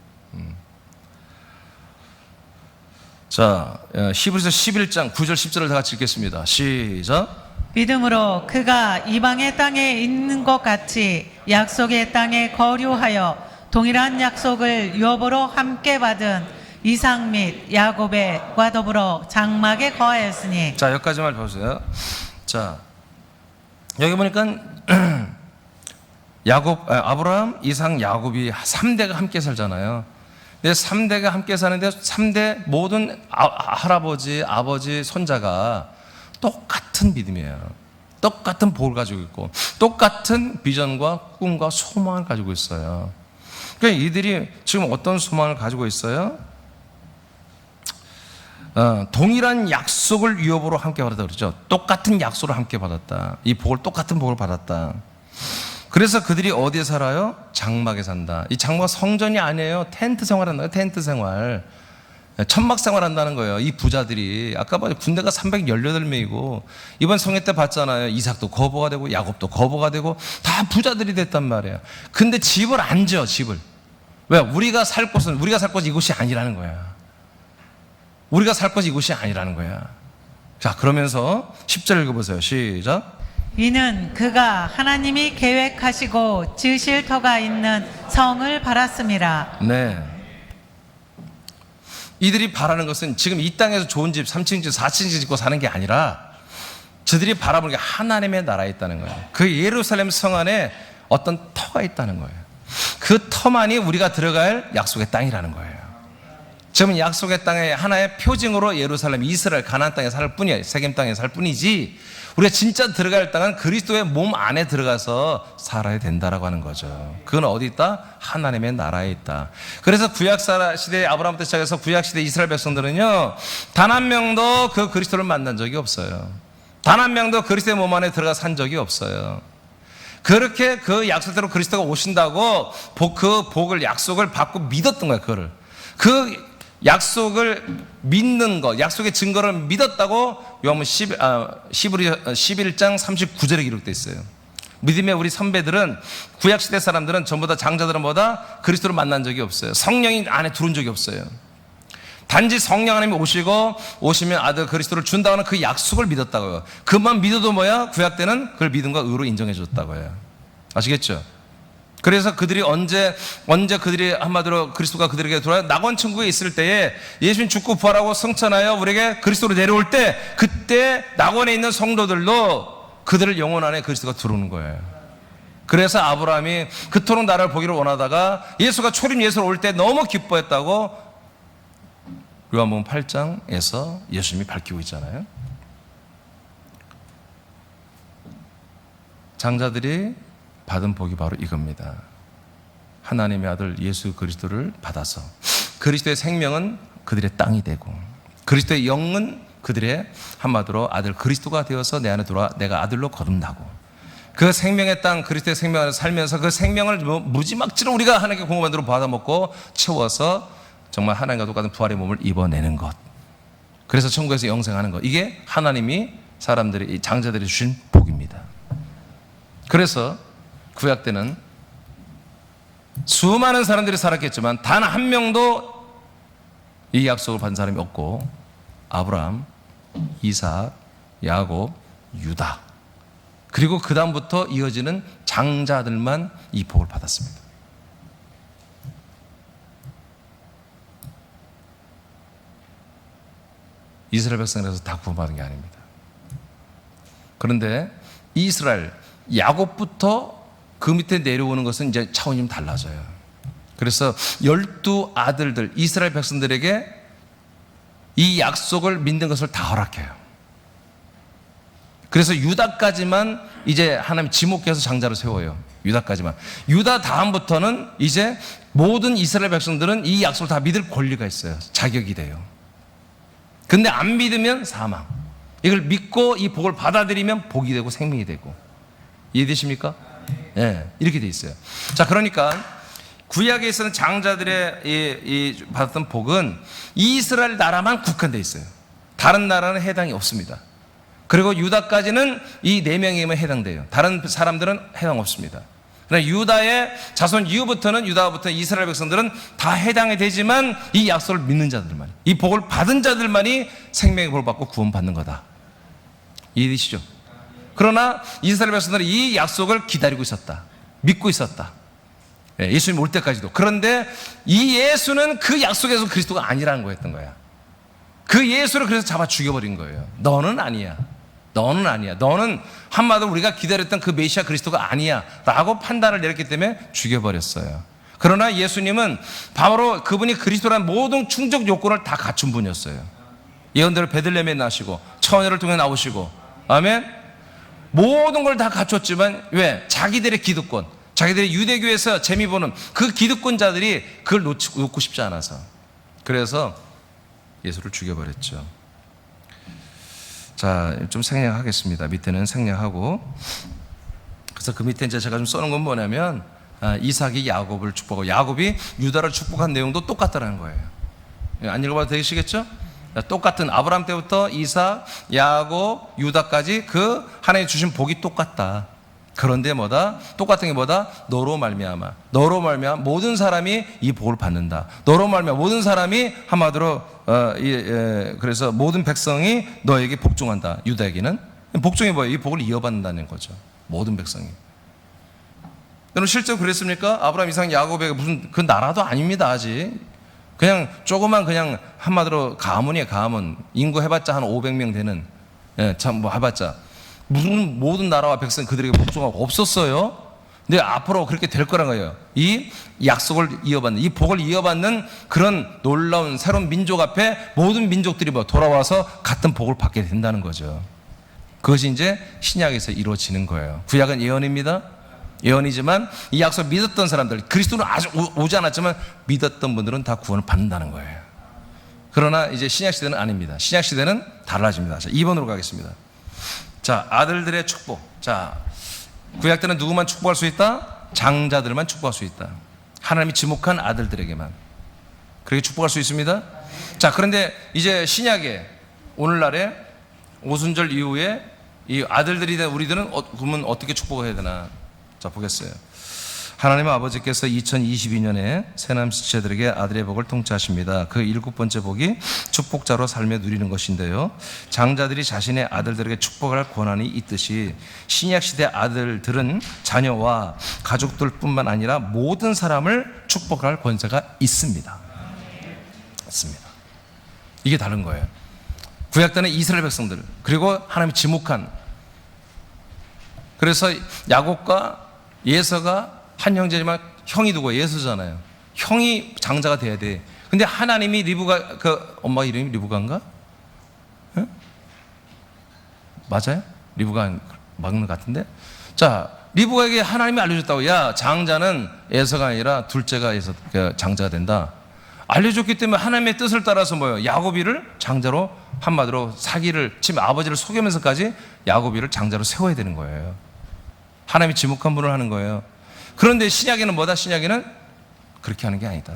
자, 히브리서 11장 9절 10절을 다 같이 읽겠습니다. 시작. 믿음으로 그가 이방의 땅에 있는 것 같이 약속의 땅에 거류하여 동일한 약속을 유업으로 함께 받은 이삭 및 야곱과 더불어 장막에 거하였으니. 자, 여기까지만 보세요. 자, 여기 보니까 아브라함, 이삭, 야곱이 3대가 함께 살잖아요. 근데 3대가 함께 사는데 3대 모든 할아버지, 아버지, 손자가 똑같은 믿음이에요. 똑같은 복을 가지고 있고 똑같은 비전과 꿈과 소망을 가지고 있어요. 그러니까 이들이 지금 어떤 소망을 가지고 있어요? 동일한 약속을 위협으로 함께 받았다 그러죠. 똑같은 약속을 함께 받았다. 이 복을 똑같은 복을 받았다. 그래서 그들이 어디에 살아요? 장막에 산다. 이 장막 성전이 아니에요. 텐트 생활한다는 거예요. 텐트 생활. 천막 생활한다는 거예요. 이 부자들이 아까 봐요. 군대가 318명이고 이번 성회 때 봤잖아요. 이삭도 거부가 되고 야곱도 거부가 되고 다 부자들이 됐단 말이에요. 근데 집을 안 지어. 집을. 왜? 우리가 살 곳은 이곳이 아니라는 거야. 우리가 살 곳이 이곳이 아니라는 거야. 자, 그러면서 10절 읽어보세요. 시작. 이는 그가 하나님이 계획하시고 지으실 터가 있는 성을 바랐음이라. 네. 이들이 바라는 것은 지금 이 땅에서 좋은 집, 3층 집, 4층 집 짓고 사는 게 아니라 저들이 바라보는 게 하나님의 나라에 있다는 거예요. 그 예루살렘 성 안에 어떤 터가 있다는 거예요. 그 터만이 우리가 들어갈 약속의 땅이라는 거예요. 지금 약속의 땅의 하나의 표징으로 예루살렘, 이스라엘, 가나안 땅에 살 뿐이에요. 세겜 땅에 살 뿐이지 우리가 진짜 들어갈 땅은 그리스도의 몸 안에 들어가서 살아야 된다라고 하는 거죠. 그건 어디 있다? 하나님의 나라에 있다. 그래서 구약 시대 아브라함부터 시작해서 구약 시대 이스라엘 백성들은요, 단 한 명도 그 그리스도를 만난 적이 없어요. 단 한 명도 그리스도의 몸 안에 들어가 산 적이 없어요. 그렇게 그 약속대로 그리스도가 오신다고 그 복을 약속을 받고 믿었던 거예요. 그거를 그 약속을 믿는 것, 약속의 증거를 믿었다고 요한복음 11장 39절에 기록되어 있어요. 믿음의 우리 선배들은 구약시대 사람들은 전부 다 장자들은 뭐다? 그리스도를 만난 적이 없어요. 성령이 안에 들어온 적이 없어요. 단지 성령 하나님이 오시면 아들 그리스도를 준다고 하는 그 약속을 믿었다고요. 그만 믿어도 뭐야? 구약 때는 그걸 믿음과 의로 인정해 줬다고요. 아시겠죠? 그래서 그들이 언제 그들이 한마디로 그리스도가 그들에게 돌아요. 낙원 천국에 있을 때에 예수님 죽고 부활하고 승천하여 우리에게 그리스도로 내려올 때 그때 낙원에 있는 성도들도 그들을 영혼 안에 그리스도가 들어오는 거예요. 그래서 아브라함이 그토록 나를 보기를 원하다가 예수가 초림 예수로 올 때 너무 기뻐했다고 요한복음 8장에서 예수님이 밝히고 있잖아요. 장자들이 받은 복이 바로 이겁니다. 하나님의 아들 예수 그리스도를 받아서 그리스도의 생명은 그들의 땅이 되고 그리스도의 영은 그들의 한마디로 아들 그리스도가 되어서 내 안에 들어와 내가 아들로 거듭나고 그 생명의 땅 그리스도의 생명 안에서 살면서 그 생명을 무지막지로 우리가 하나님께 공급한 대로 받아먹고 채워서 정말 하나님과 똑같은 부활의 몸을 입어내는 것. 그래서 천국에서 영생하는 것. 이게 하나님이 사람들이 장자들이 주신 복입니다. 그래서 구약 때는 수많은 사람들이 살았겠지만 단 한 명도 이 약속을 받은 사람이 없고 아브라함, 이삭, 야곱, 유다 그리고 그 다음부터 이어지는 장자들만 이 복을 받았습니다. 이스라엘 백성이라서 다 구원받은 게 아닙니다. 그런데 이스라엘 야곱부터 그 밑에 내려오는 것은 이제 차원이 좀 달라져요. 그래서 12 아들들 이스라엘 백성들에게 이 약속을 믿는 것을 다 허락해요. 그래서 유다까지만 이제 하나님 지목해서 장자로 세워요. 유다까지만. 유다 다음부터는 이제 모든 이스라엘 백성들은 이 약속을 다 믿을 권리가 있어요. 자격이 돼요. 근데 안 믿으면 사망. 이걸 믿고 이 복을 받아들이면 복이 되고 생명이 되고. 이해되십니까? 네, 이렇게 돼 있어요. 자, 그러니까 구약에 있어서 장자들의 이 받았던 복은 이스라엘 나라만 국한돼 있어요. 다른 나라는 해당이 없습니다. 그리고 유다까지는 이 4명이면 해당돼요. 다른 사람들은 해당 없습니다. 그러나 유다의 자손 이후부터는 유다부터 이스라엘 백성들은 다 해당이 되지만 이 약속을 믿는 자들만, 이 복을 받은 자들만이 생명의 복을 받고 구원받는 거다. 이해되시죠? 그러나 이스라엘 백성들은 이 약속을 기다리고 있었다. 믿고 있었다. 예수님 올 때까지도. 그런데 이 예수는 그 약속에서 그리스도가 아니라는 거였던 거야. 그 예수를 그래서 잡아 죽여버린 거예요. 너는 아니야. 너는 아니야. 너는 한마디로 우리가 기다렸던 그 메시아 그리스도가 아니야 라고 판단을 내렸기 때문에 죽여버렸어요. 그러나 예수님은 바로 그분이 그리스도라는 모든 충족 요건을 다 갖춘 분이었어요. 예언대로 베들레헴에 나시고 처녀를 통해 나오시고, 아멘. 모든 걸 다 갖췄지만 왜? 자기들의 기득권, 자기들이 유대교에서 재미 보는 그 기득권자들이 그걸 놓고 싶지 않아서, 그래서 예수를 죽여버렸죠. 자, 좀 생략하겠습니다. 밑에는 생략하고. 그래서 그 밑에 이제 제가 좀 써놓은 건 뭐냐면, 이삭이 야곱을 축복하고 야곱이 유다를 축복한 내용도 똑같다는 거예요. 안 읽어봐도 되시겠죠? 똑같은 아브라함 때부터 이삭, 야곱, 유다까지 그 하나님 주신 복이 똑같다. 그런데 뭐다? 똑같은 게 뭐다? 너로 말미암아 모든 사람이 이 복을 받는다. 너로 말미암아 모든 사람이 한마디로 그래서 모든 백성이 너에게 복종한다. 유다에게는 복종이 뭐예요? 이 복을 이어받는다는 거죠. 모든 백성이. 여러분 실제로 그랬습니까? 아브라함, 이삭, 야곱에게 무슨 그 나라도 아닙니다. 아직 그냥 조그만 그냥 한마디로 가문이에요. 가문. 인구 해봤자 한 500명 되는, 참 뭐 해봤자 무슨 모든 나라와 백성 그들에게 복종하고 없었어요. 근데 앞으로 그렇게 될 거란 거예요. 이 약속을 이어받는, 이 복을 이어받는 그런 놀라운 새로운 민족 앞에 모든 민족들이 뭐 돌아와서 같은 복을 받게 된다는 거죠. 그것이 이제 신약에서 이루어지는 거예요. 구약은 예언입니다. 예언이지만 이 약속을 믿었던 사람들, 그리스도는 아직 오지 않았지만 믿었던 분들은 다 구원을 받는다는 거예요. 그러나 이제 신약 시대는 아닙니다. 신약 시대는 달라집니다. 자, 2번으로 가겠습니다. 자, 아들들의 축복. 자, 구약 때는 누구만 축복할 수 있다? 장자들만 축복할 수 있다. 하나님이 지목한 아들들에게만 그렇게 축복할 수 있습니다. 자, 그런데 이제 신약에 오늘날에 오순절 이후에 이 아들들이 된 우리들은 그러면 어떻게 축복해야 되나? 자, 보겠어요. 하나님 아버지께서 2022년에 새남 지체들에게 아들의 복을 통치하십니다. 그 7번째 복이 축복자로 살며 누리는 것인데요, 장자들이 자신의 아들들에게 축복할 권한이 있듯이 신약시대 아들들은 자녀와 가족들뿐만 아니라 모든 사람을 축복할 권세가 있습니다. 있습니다. 이게 다른 거예요. 구약 때는 이스라엘 백성들, 그리고 하나님이 지목한, 그래서 야곱과 예서가 한 형제지만 형이 누구예요? 예서잖아요. 형이 장자가 돼야 돼. 근데 하나님이 리브가, 그 엄마 이름이 리브가인가? 응? 맞아요? 리브가 맞는 것 같은데? 자, 리브가에게 하나님이 알려줬다고. 야, 장자는 예서가 아니라 둘째가 장자가 된다. 알려줬기 때문에 하나님의 뜻을 따라서 뭐예요? 야곱이를 장자로, 한마디로 사기를 치면 아버지를 속이면서까지 야곱이를 장자로 세워야 되는 거예요. 하나님이 지목한 분을 하는 거예요. 그런데 신약에는 뭐다? 신약에는 그렇게 하는 게 아니다.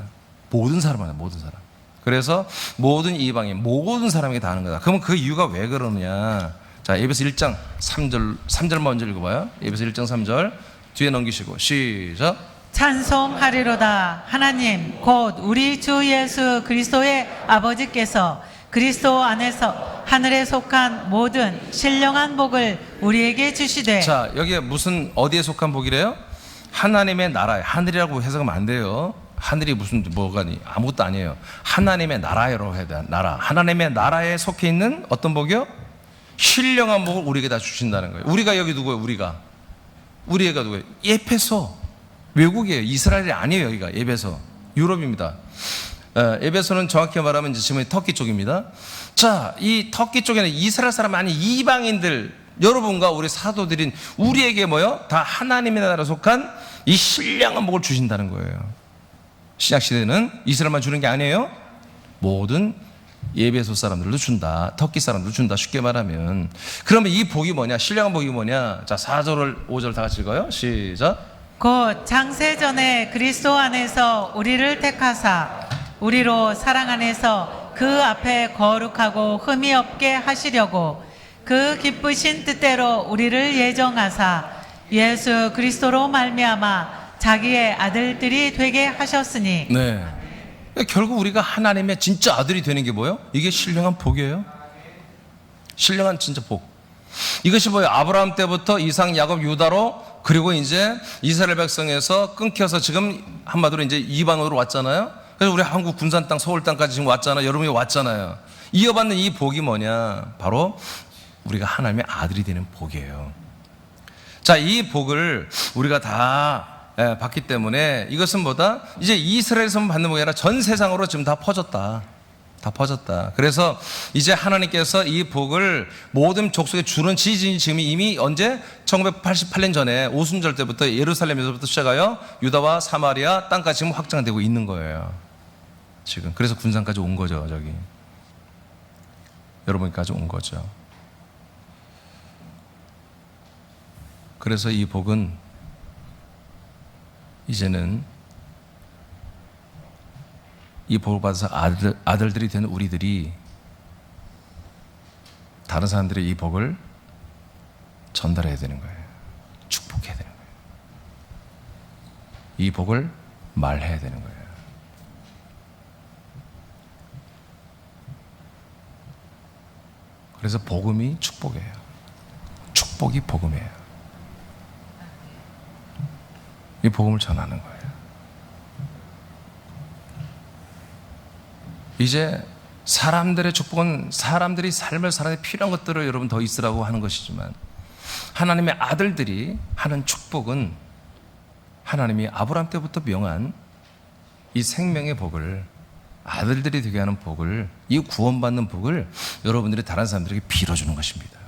모든 사람은, 모든 사람. 그래서 모든 이방인, 모든 사람에게 다 하는 거다. 그러면 그 이유가 왜 그러느냐? 자, 에베소 1장 3절 먼저 읽어봐요. 에베소 1장 3절 뒤에 넘기시고 시작. 찬송하리로다. 하나님 곧 우리 주 예수 그리스도의 아버지께서 그리스도 안에서 하늘에 속한 모든 신령한 복을 우리에게 주시되. 자, 여기에 무슨 어디에 속한 복이래요? 하나님의 나라에. 하늘이라고 해석하면 안 돼요. 하늘이 무슨 뭐가니? 아무것도 아니에요. 하나님의 나라라고 해야 돼. 나라. 하나님의 나라에 속해 있는 어떤 복이요? 신령한 복을 우리에게 다 주신다는 거예요. 우리가 여기 누구예요? 우리가 누구예요? 에베소. 외국이에요. 이스라엘이 아니에요. 여기가 에베소. 유럽입니다. 에베소는 정확히 말하면 이제 지금 터키 쪽입니다. 자, 이 터키 쪽에는 이스라엘 사람 아닌 이방인들, 여러분과 우리 사도들인 우리에게 뭐요? 다 하나님의 나라에 속한 이 신령한 복을 주신다는 거예요. 신약 시대는 이스라엘만 주는 게 아니에요. 모든 에베소 사람들도 준다. 터키 사람들도 준다. 쉽게 말하면. 그러면 이 복이 뭐냐? 신령한 복이 뭐냐? 자, 4절 5절 다 같이 읽어요. 시작. 곧 창세전에 그리스도 안에서 우리를 택하사 우리로 사랑 안에서 그 앞에 거룩하고 흠이 없게 하시려고 그 기쁘신 뜻대로 우리를 예정하사 예수 그리스도로 말미암아 자기의 아들들이 되게 하셨으니 네. 결국 우리가 하나님의 진짜 아들이 되는 게 뭐예요? 이게 신령한 복이에요. 신령한 진짜 복. 이것이 뭐예요? 아브라함 때부터 이삭, 야곱, 유다로, 그리고 이제 이스라엘 백성에서 끊겨서 지금 한마디로 이제 이방으로 왔잖아요. 그래서 우리 한국 군산 땅, 서울 땅까지 지금 왔잖아요. 여러분이 왔잖아요. 이어받는 이 복이 뭐냐? 바로 우리가 하나님의 아들이 되는 복이에요. 자, 이 복을 우리가 다 받기 때문에 이것은 뭐다? 이제 이스라엘에서만 받는 복이 아니라 전 세상으로 지금 다 퍼졌다. 다 퍼졌다. 그래서 이제 하나님께서 이 복을 모든 족속에 주는 시즌이 지금 이미 언제? 1988년 전에 오순절 때부터 예루살렘에서부터 시작하여 유다와 사마리아 땅까지 지금 확장되고 있는 거예요. 지금. 그래서 군산까지 온 거죠, 저기. 여러분까지 온 거죠. 그래서 이 복은 이제는 이 복을 받아서 아들들이 된 우리들이 다른 사람들이 이 복을 전달해야 되는 거예요. 축복해야 되는 거예요. 이 복을 말해야 되는 거예요. 그래서 복음이 축복이에요. 축복이 복음이에요. 이 복음을 전하는 거예요. 이제 사람들의 축복은 사람들이 삶을 살아야 필요한 것들을 여러분 더 있으라고 하는 것이지만 하나님의 아들들이 하는 축복은 하나님이 아브라함 때부터 명한 이 생명의 복을, 아들들이 되게 하는 복을, 이 구원받는 복을 여러분들이 다른 사람들에게 빌어주는 것입니다.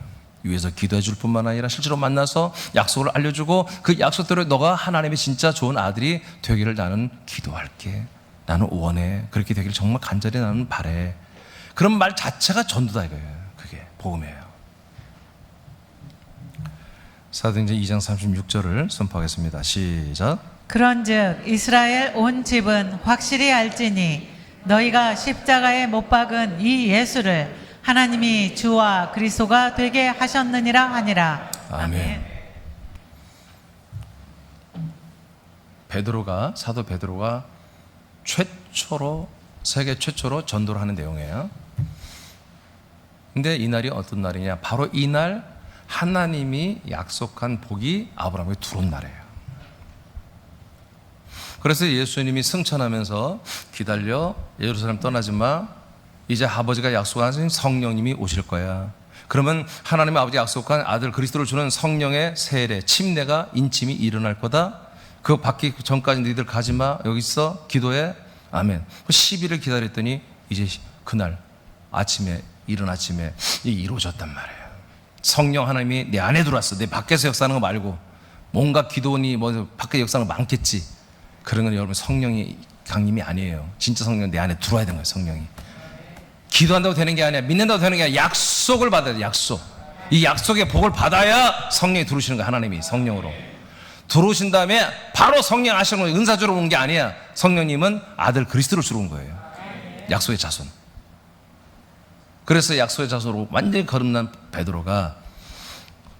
위에서 기도해 줄 뿐만 아니라 실제로 만나서 약속을 알려주고 그 약속대로 너가 하나님의 진짜 좋은 아들이 되기를 나는 기도할게, 나는 원해, 그렇게 되기를 정말 간절히 나는 바래. 그런 말 자체가 전도다 이거예요. 그게 복음이에요. 사도행전 2장 36절을 선포하겠습니다. 시작. 그런즉 이스라엘 온 집은 확실히 알지니 너희가 십자가에 못 박은 이 예수를 하나님이 주와 그리스도가 되게 하셨느니라 하니라. 아멘. 베드로가, 사도 베드로가 최초로, 세계 최초로 전도를 하는 내용이에요. 근데 이 날이 어떤 날이냐? 바로 이 날 하나님이 약속한 복이 아브라함에게 들어온 날이에요. 그래서 예수님이 승천하면서 기다려, 예루살렘 떠나지 마, 이제 아버지가 약속한 성령님이 오실 거야. 그러면 하나님 아버지 약속한 아들 그리스도를 주는 성령의 세례, 침례가, 인침이 일어날 거다. 그거 받기 전까지 너희들 가지 마. 여기 있어. 기도해. 아멘. 10일을 기다렸더니 이제 그날 아침에, 이른 아침에 이루어졌단 말이에요. 성령 하나님이 내 안에 들어왔어. 내 밖에서 역사하는 거 말고 뭔가 기도니 뭐 밖에 역사하는 거 많겠지. 그런 건 여러분 성령이 강림이 아니에요. 진짜 성령은 내 안에 들어와야 되는 거예요. 성령이. 기도한다고 되는 게 아니야. 믿는다고 되는 게 아니라 약속을 받아야 돼. 약속. 이 약속의 복을 받아야 성령이 들어오시는 거야. 하나님이 성령으로 들어오신 다음에 바로 성령 하시는 거예요. 은사 주러 온 게 아니야. 성령님은 아들 그리스도를 주러 온 거예요. 약속의 자손. 그래서 약속의 자손으로 완전히 거듭난 베드로가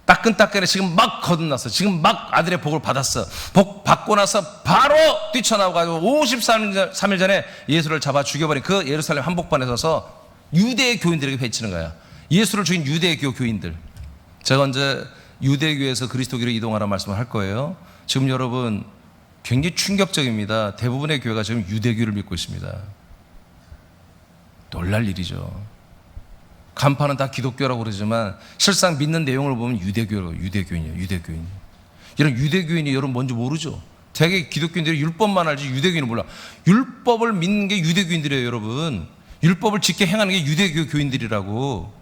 따끈따끈해. 지금 막 거듭났어. 지금 막 아들의 복을 받았어. 복 받고 나서 바로 뛰쳐나와가지고 53일 전에 예수를 잡아 죽여버린 그 예루살렘 한복판에 서서 유대의 교인들에게 외치는 거야. 예수를 죽인 유대의 교인들. 제가 언제 유대교에서 그리스도교로 이동하라는 말씀을 할 거예요. 지금 여러분 굉장히 충격적입니다. 대부분의 교회가 지금 유대교를 믿고 있습니다. 놀랄 일이죠. 간판은 다 기독교라고 그러지만 실상 믿는 내용을 보면 유대교인이에요. 유대교인. 이런 유대교인이 여러분 뭔지 모르죠. 되게 기독교인들이 율법만 알지 유대교인은 몰라. 율법을 믿는 게 유대교인들이에요. 여러분 율법을 지켜 행하는 게 유대교 교인들이라고.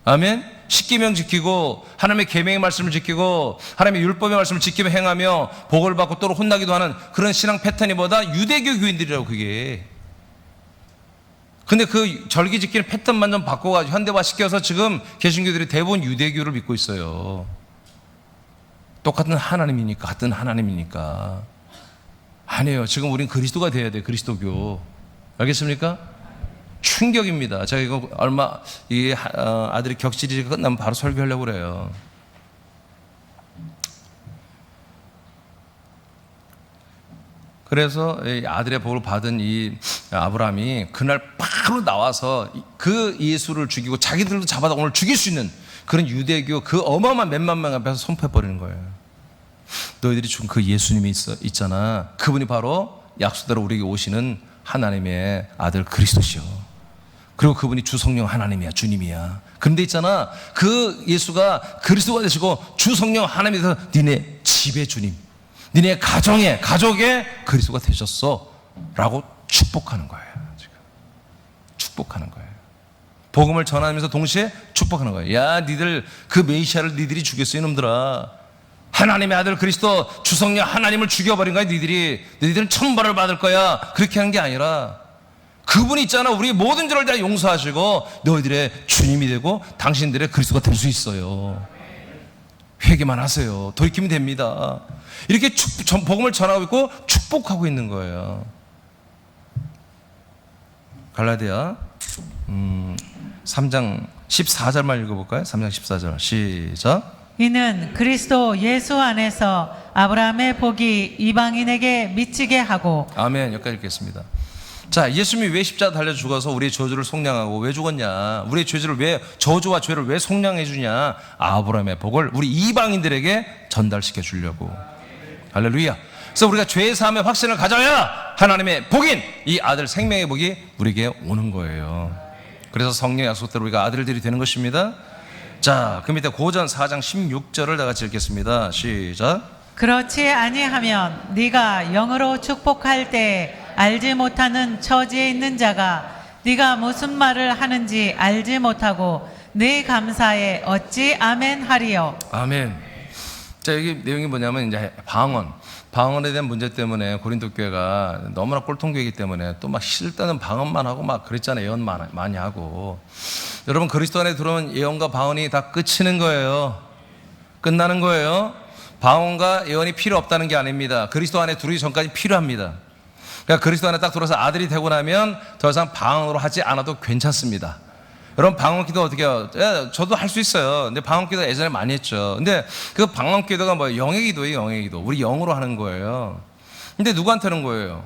아멘. 십계명 지키고 하나님의 계명의 말씀을 지키고 하나님의 율법의 말씀을 지키며 행하며 복을 받고 또 혼나기도 하는 그런 신앙 패턴이 뭐다? 유대교 교인들이라고. 그게. 근데 그 절기 지키는 패턴만 좀 바꿔가지고 현대화 시켜서 지금 개신교들이 대부분 유대교를 믿고 있어요. 똑같은 하나님이니까, 같은 하나님이니까. 아니에요. 지금 우린 그리스도가 돼야 돼. 그리스도교. 알겠습니까? 충격입니다. 제가 이거 얼마 아들이 격실이 끝나면 바로 설교하려고 그래요. 그래서 이 아들의 복을 받은 이 아브라함이 그날 바로 나와서 그 예수를 죽이고 자기들도 잡아다 오늘 죽일 수 있는 그런 유대교 그 어마어마한 몇만 명 앞에서 선포해버리는 거예요. 너희들이 죽은 그 예수님이 있잖아. 그분이 바로 약속대로 우리에게 오시는 하나님의 아들 그리스도시요. 그리고 그분이 주 성령 하나님이야, 주님이야. 그런데 있잖아, 그 예수가 그리스도가 되시고 주 성령 하나님이 돼서 니네 집의 주님, 니네 가족의 그리스도가 되셨어 라고 축복하는 거예요. 지금 축복하는 거예요. 복음을 전하면서 동시에 축복하는 거예요. 야, 니들 그 메시아를 니들이 죽였어 이놈들아. 하나님의 아들 그리스도 주성령 하나님을 죽여버린 거야. 너희들은 천벌을 받을 거야. 그렇게 하는 게 아니라 그분이 있잖아, 우리 모든 죄를 다 용서하시고 너희들의 주님이 되고 당신들의 그리스도가 될 수 있어요. 회개만 하세요. 돌이키면 됩니다. 이렇게 복음을 전하고 있고 축복하고 있는 거예요. 갈라디아 3장 14절만 읽어볼까요? 3장 14절 시작. 이는 그리스도 예수 안에서 아브라함의 복이 이방인에게 미치게 하고. 아멘. 여기까지 읽겠습니다. 자, 예수님이 왜 십자가 달려 죽어서 우리의 저주를 속량하고 왜 죽었냐? 우리의 저주와 죄를 왜 속량해 주냐? 아브라함의 복을 우리 이방인들에게 전달시켜 주려고. 할렐루야. 그래서 우리가 죄 사함의 확신을 가져야 하나님의 복인 이 아들 생명의 복이 우리에게 오는 거예요. 그래서 성령 약속대로 우리가 아들들이 되는 것입니다. 자, 그 밑에 고전 4장 16절을 다 같이 읽겠습니다. 시작. 그렇지 아니하면 네가 영으로 축복할 때 알지 못하는 처지에 있는 자가 네가 무슨 말을 하는지 알지 못하고 네 감사에 어찌 아멘 하리요. 아멘. 자, 여기 내용이 뭐냐면 이제 방언에 대한 문제 때문에 고린도 교회가 너무나 꼴통교회이기 때문에 또 막 실때는 방언만 하고 막 그랬잖아요. 예언 많이 하고. 여러분, 그리스도 안에 들어오면 예언과 방언이 다 끝이는 거예요. 끝나는 거예요. 방언과 예언이 필요 없다는 게 아닙니다. 그리스도 안에 들어오기 전까지 필요합니다. 그러니까 그리스도 안에 딱 들어서 아들이 되고 나면 더 이상 방언으로 하지 않아도 괜찮습니다. 여러분, 방언 기도 어떻게 해요? 저도 할 수 있어요. 근데 방언 기도 예전에 많이 했죠. 근데 그 방언 기도가 뭐예요? 영의 기도예요, 영의 기도. 우리 영으로 하는 거예요. 근데 누구한테 하는 거예요?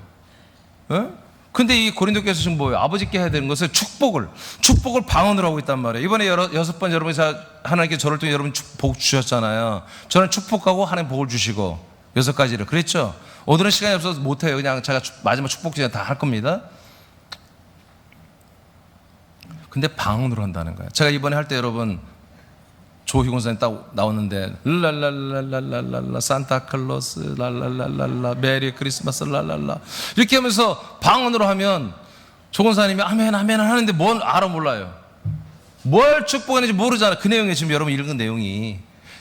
근데 이 고린도께서 지금 뭐예요? 아버지께 해야 되는 것을 축복을 방언으로 하고 있단 말이에요. 이번에 6번 여러분이 하나님께 저를 통해 여러분 복 주셨잖아요. 저는 축복하고 하나님 복을 주시고 6가지를 그랬죠. 오늘은 시간이 없어서 못해요. 그냥 제가 마지막 축복 전에 다 할 겁니다. 근데 방언으로 한다는 거예요. 제가 이번에 할 때 여러분 조희곤 선생님 딱 나왔는데 랄랄랄랄랄랄라 산타클로스 랄랄랄랄라 메리 크리스마스 랄랄라 이렇게 하면서 방언으로 하면 조건사님이 아멘 아멘 하는데 뭘 알아 몰라요. 뭘 축복하는지 모르잖아. 그 내용이 지금 여러분 읽은 내용이.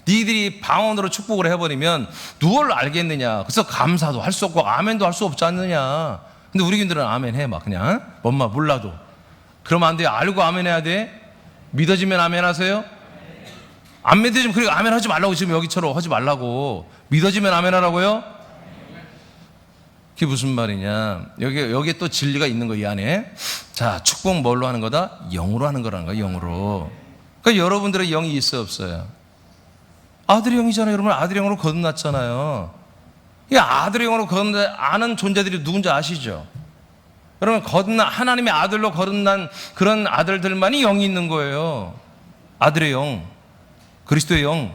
니들이 방언으로 축복을 해버리면 누굴 알겠느냐. 그래서 감사도 할 수 없고 아멘도 할 수 없지 않느냐. 근데 우리 교인들은 아멘 해 막 그냥 뭔 말 몰라도. 그러면 안 돼요. 알고 아멘 해야 돼. 믿어지면 아멘 하세요. 안 믿어지면 그리고 아멘 하지 말라고. 지금 여기처럼 하지 말라고. 믿어지면 아멘 하라고요. 그게 무슨 말이냐. 여기에 또 진리가 있는 거 이 안에. 자, 축복 뭘로 하는 거다? 영으로 하는 거라는 거야. 영으로. 그러니까 여러분들의 영이 있어요 없어요? 아들의 영이잖아요. 여러분 아들의 영으로 거듭났잖아요. 이 아들의 영으로 거듭난 아는 존재들이 누군지 아시죠? 여러분 하나님의 아들로 거듭난 그런 아들들만이 영이 있는 거예요. 아들의 영, 그리스도의 영.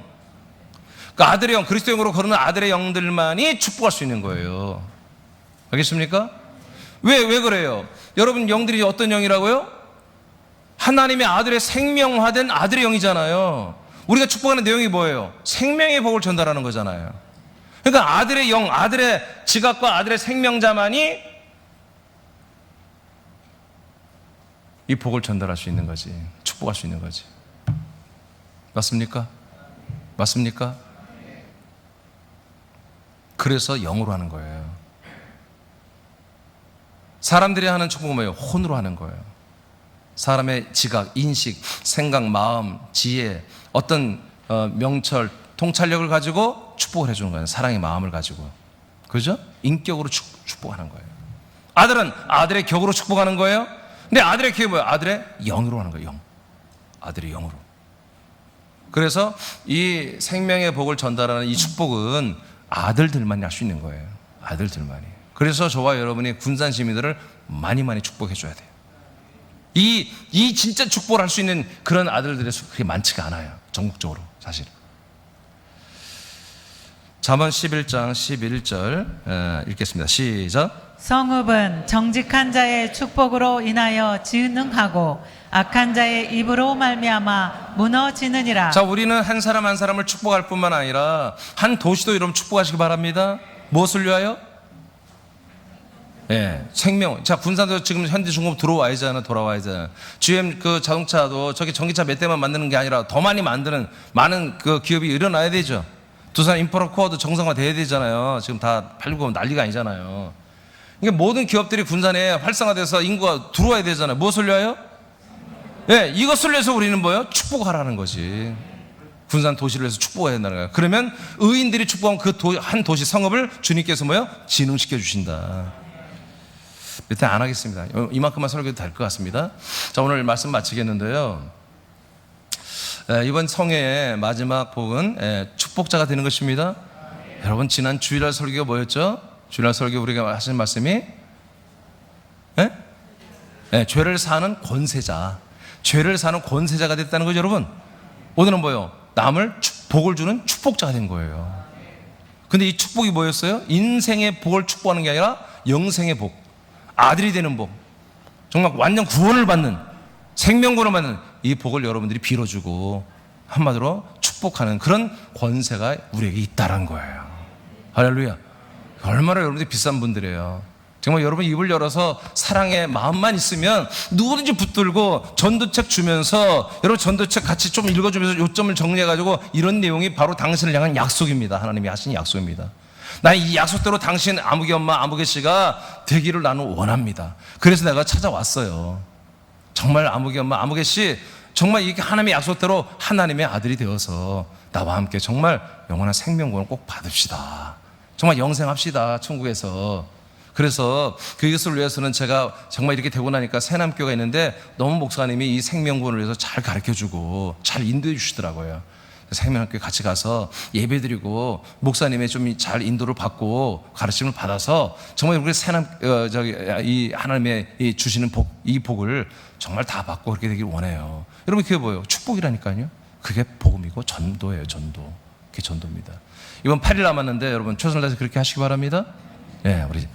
그 아들의 영, 그리스도의 영으로 거듭난 아들의 영들만이 축복할 수 있는 거예요. 알겠습니까? 왜 그래요? 여러분 영들이 어떤 영이라고요? 하나님의 아들의 생명화된 아들의 영이잖아요. 우리가 축복하는 내용이 뭐예요? 생명의 복을 전달하는 거잖아요. 그러니까 아들의 영, 아들의 지각과 아들의 생명자만이 이 복을 전달할 수 있는 거지. 축복할 수 있는 거지. 맞습니까? 맞습니까? 그래서 영으로 하는 거예요. 사람들이 하는 축복은 뭐예요? 혼으로 하는 거예요. 사람의 지각, 인식, 생각, 마음, 지혜, 어떤 명철, 통찰력을 가지고 축복을 해주는 거예요. 사랑의 마음을 가지고. 그죠? 인격으로 축복하는 거예요. 아들은 아들의 격으로 축복하는 거예요. 근데 아들의 격이 뭐예요? 아들의 영으로 하는 거예요. 영. 아들의 영으로. 그래서 이 생명의 복을 전달하는 이 축복은 아들들만이 할 수 있는 거예요. 아들들만이. 그래서 저와 여러분이 군산 시민들을 많이 많이 축복해 줘야 돼요. 이 진짜 축복을 할 수 있는 그런 아들들의 수 그게 많지가 않아요. 전국적으로 사실. 잠언 11장 11절 읽겠습니다. 시작. 성읍은 정직한 자의 축복으로 인하여 지능하고 악한 자의 입으로 말미암아 무너지느니라. 자, 우리는 한 사람 한 사람을 축복할 뿐만 아니라 한 도시도 여러분 축복하시기 바랍니다. 무엇을 위하여? 예, 생명. 자, 군산도 지금 현대중공업 들어와야잖아, 돌아와야잖아. GM 그 자동차도 저기 전기차 몇 대만 만드는 게 아니라 더 많이 만드는 많은 그 기업이 일어나야 되죠. 두산 인프라 코어도 정상화 돼야 되잖아요. 지금 다 팔리고 난리가 아니잖아요. 그러니까 모든 기업들이 군산에 활성화돼서 인구가 들어와야 되잖아요. 무엇을 위하여? 예, 이것을 위해서 우리는 뭐예요? 축복하라는 거지. 군산 도시를 위해서 축복해야 된다는 거예요. 그러면 의인들이 축복한 그 한 도시 성읍을 주님께서 뭐예요? 진흥시켜 주신다. 밑에 안 하겠습니다. 이만큼만 설교도 될 것 같습니다. 자, 오늘 말씀 마치겠는데요. 이번 성회의 마지막 복은 축복자가 되는 것입니다. 여러분, 지난 주일날 설교가 뭐였죠? 주일날 설교 우리가 하신 말씀이 죄를 사는 권세자, 죄를 사는 권세자가 됐다는 거죠, 여러분. 오늘은 뭐예요? 남을 복을 주는 축복자가 된 거예요. 근데 이 축복이 뭐였어요? 인생의 복을 축복하는 게 아니라 영생의 복, 아들이 되는 복, 정말 완전 구원을 받는, 생명구원을 받는 이 복을 여러분들이 빌어주고 한마디로 축복하는 그런 권세가 우리에게 있다는 거예요. 할렐루야. 얼마나 여러분들이 비싼 분들이에요. 정말 여러분 입을 열어서 사랑의 마음만 있으면 누구든지 붙들고 전도책 주면서, 여러분 전도책 같이 좀 읽어주면서 요점을 정리해가지고 이런 내용이 바로 당신을 향한 약속입니다. 하나님이 하신 약속입니다. 나 이 약속대로 당신 아무개 엄마 아무개 씨가 되기를 나는 원합니다. 그래서 내가 찾아왔어요. 정말 아무개 엄마 아무개 씨 정말 이렇게 하나님의 약속대로 하나님의 아들이 되어서 나와 함께 정말 영원한 생명구원을 꼭 받읍시다. 정말 영생합시다, 천국에서. 그래서 그것을 위해서는 제가 정말 이렇게 되고 나니까 새남교가 있는데 너무 목사님이 이 생명구원을 위해서 잘 가르쳐주고 잘 인도해 주시더라고요. 생명학교에 같이 가서 예배드리고 목사님의 좀 잘 인도를 받고 가르침을 받아서 정말 우리 이 하나님의 이 주시는 복, 이 복을 정말 다 받고 그렇게 되길 원해요. 여러분, 그게 뭐예요? 축복이라니까요. 그게 복음이고 전도예요, 전도. 그게 전도입니다. 이번 8일 남았는데 여러분 최선을 다해서 그렇게 하시기 바랍니다. 예, 우리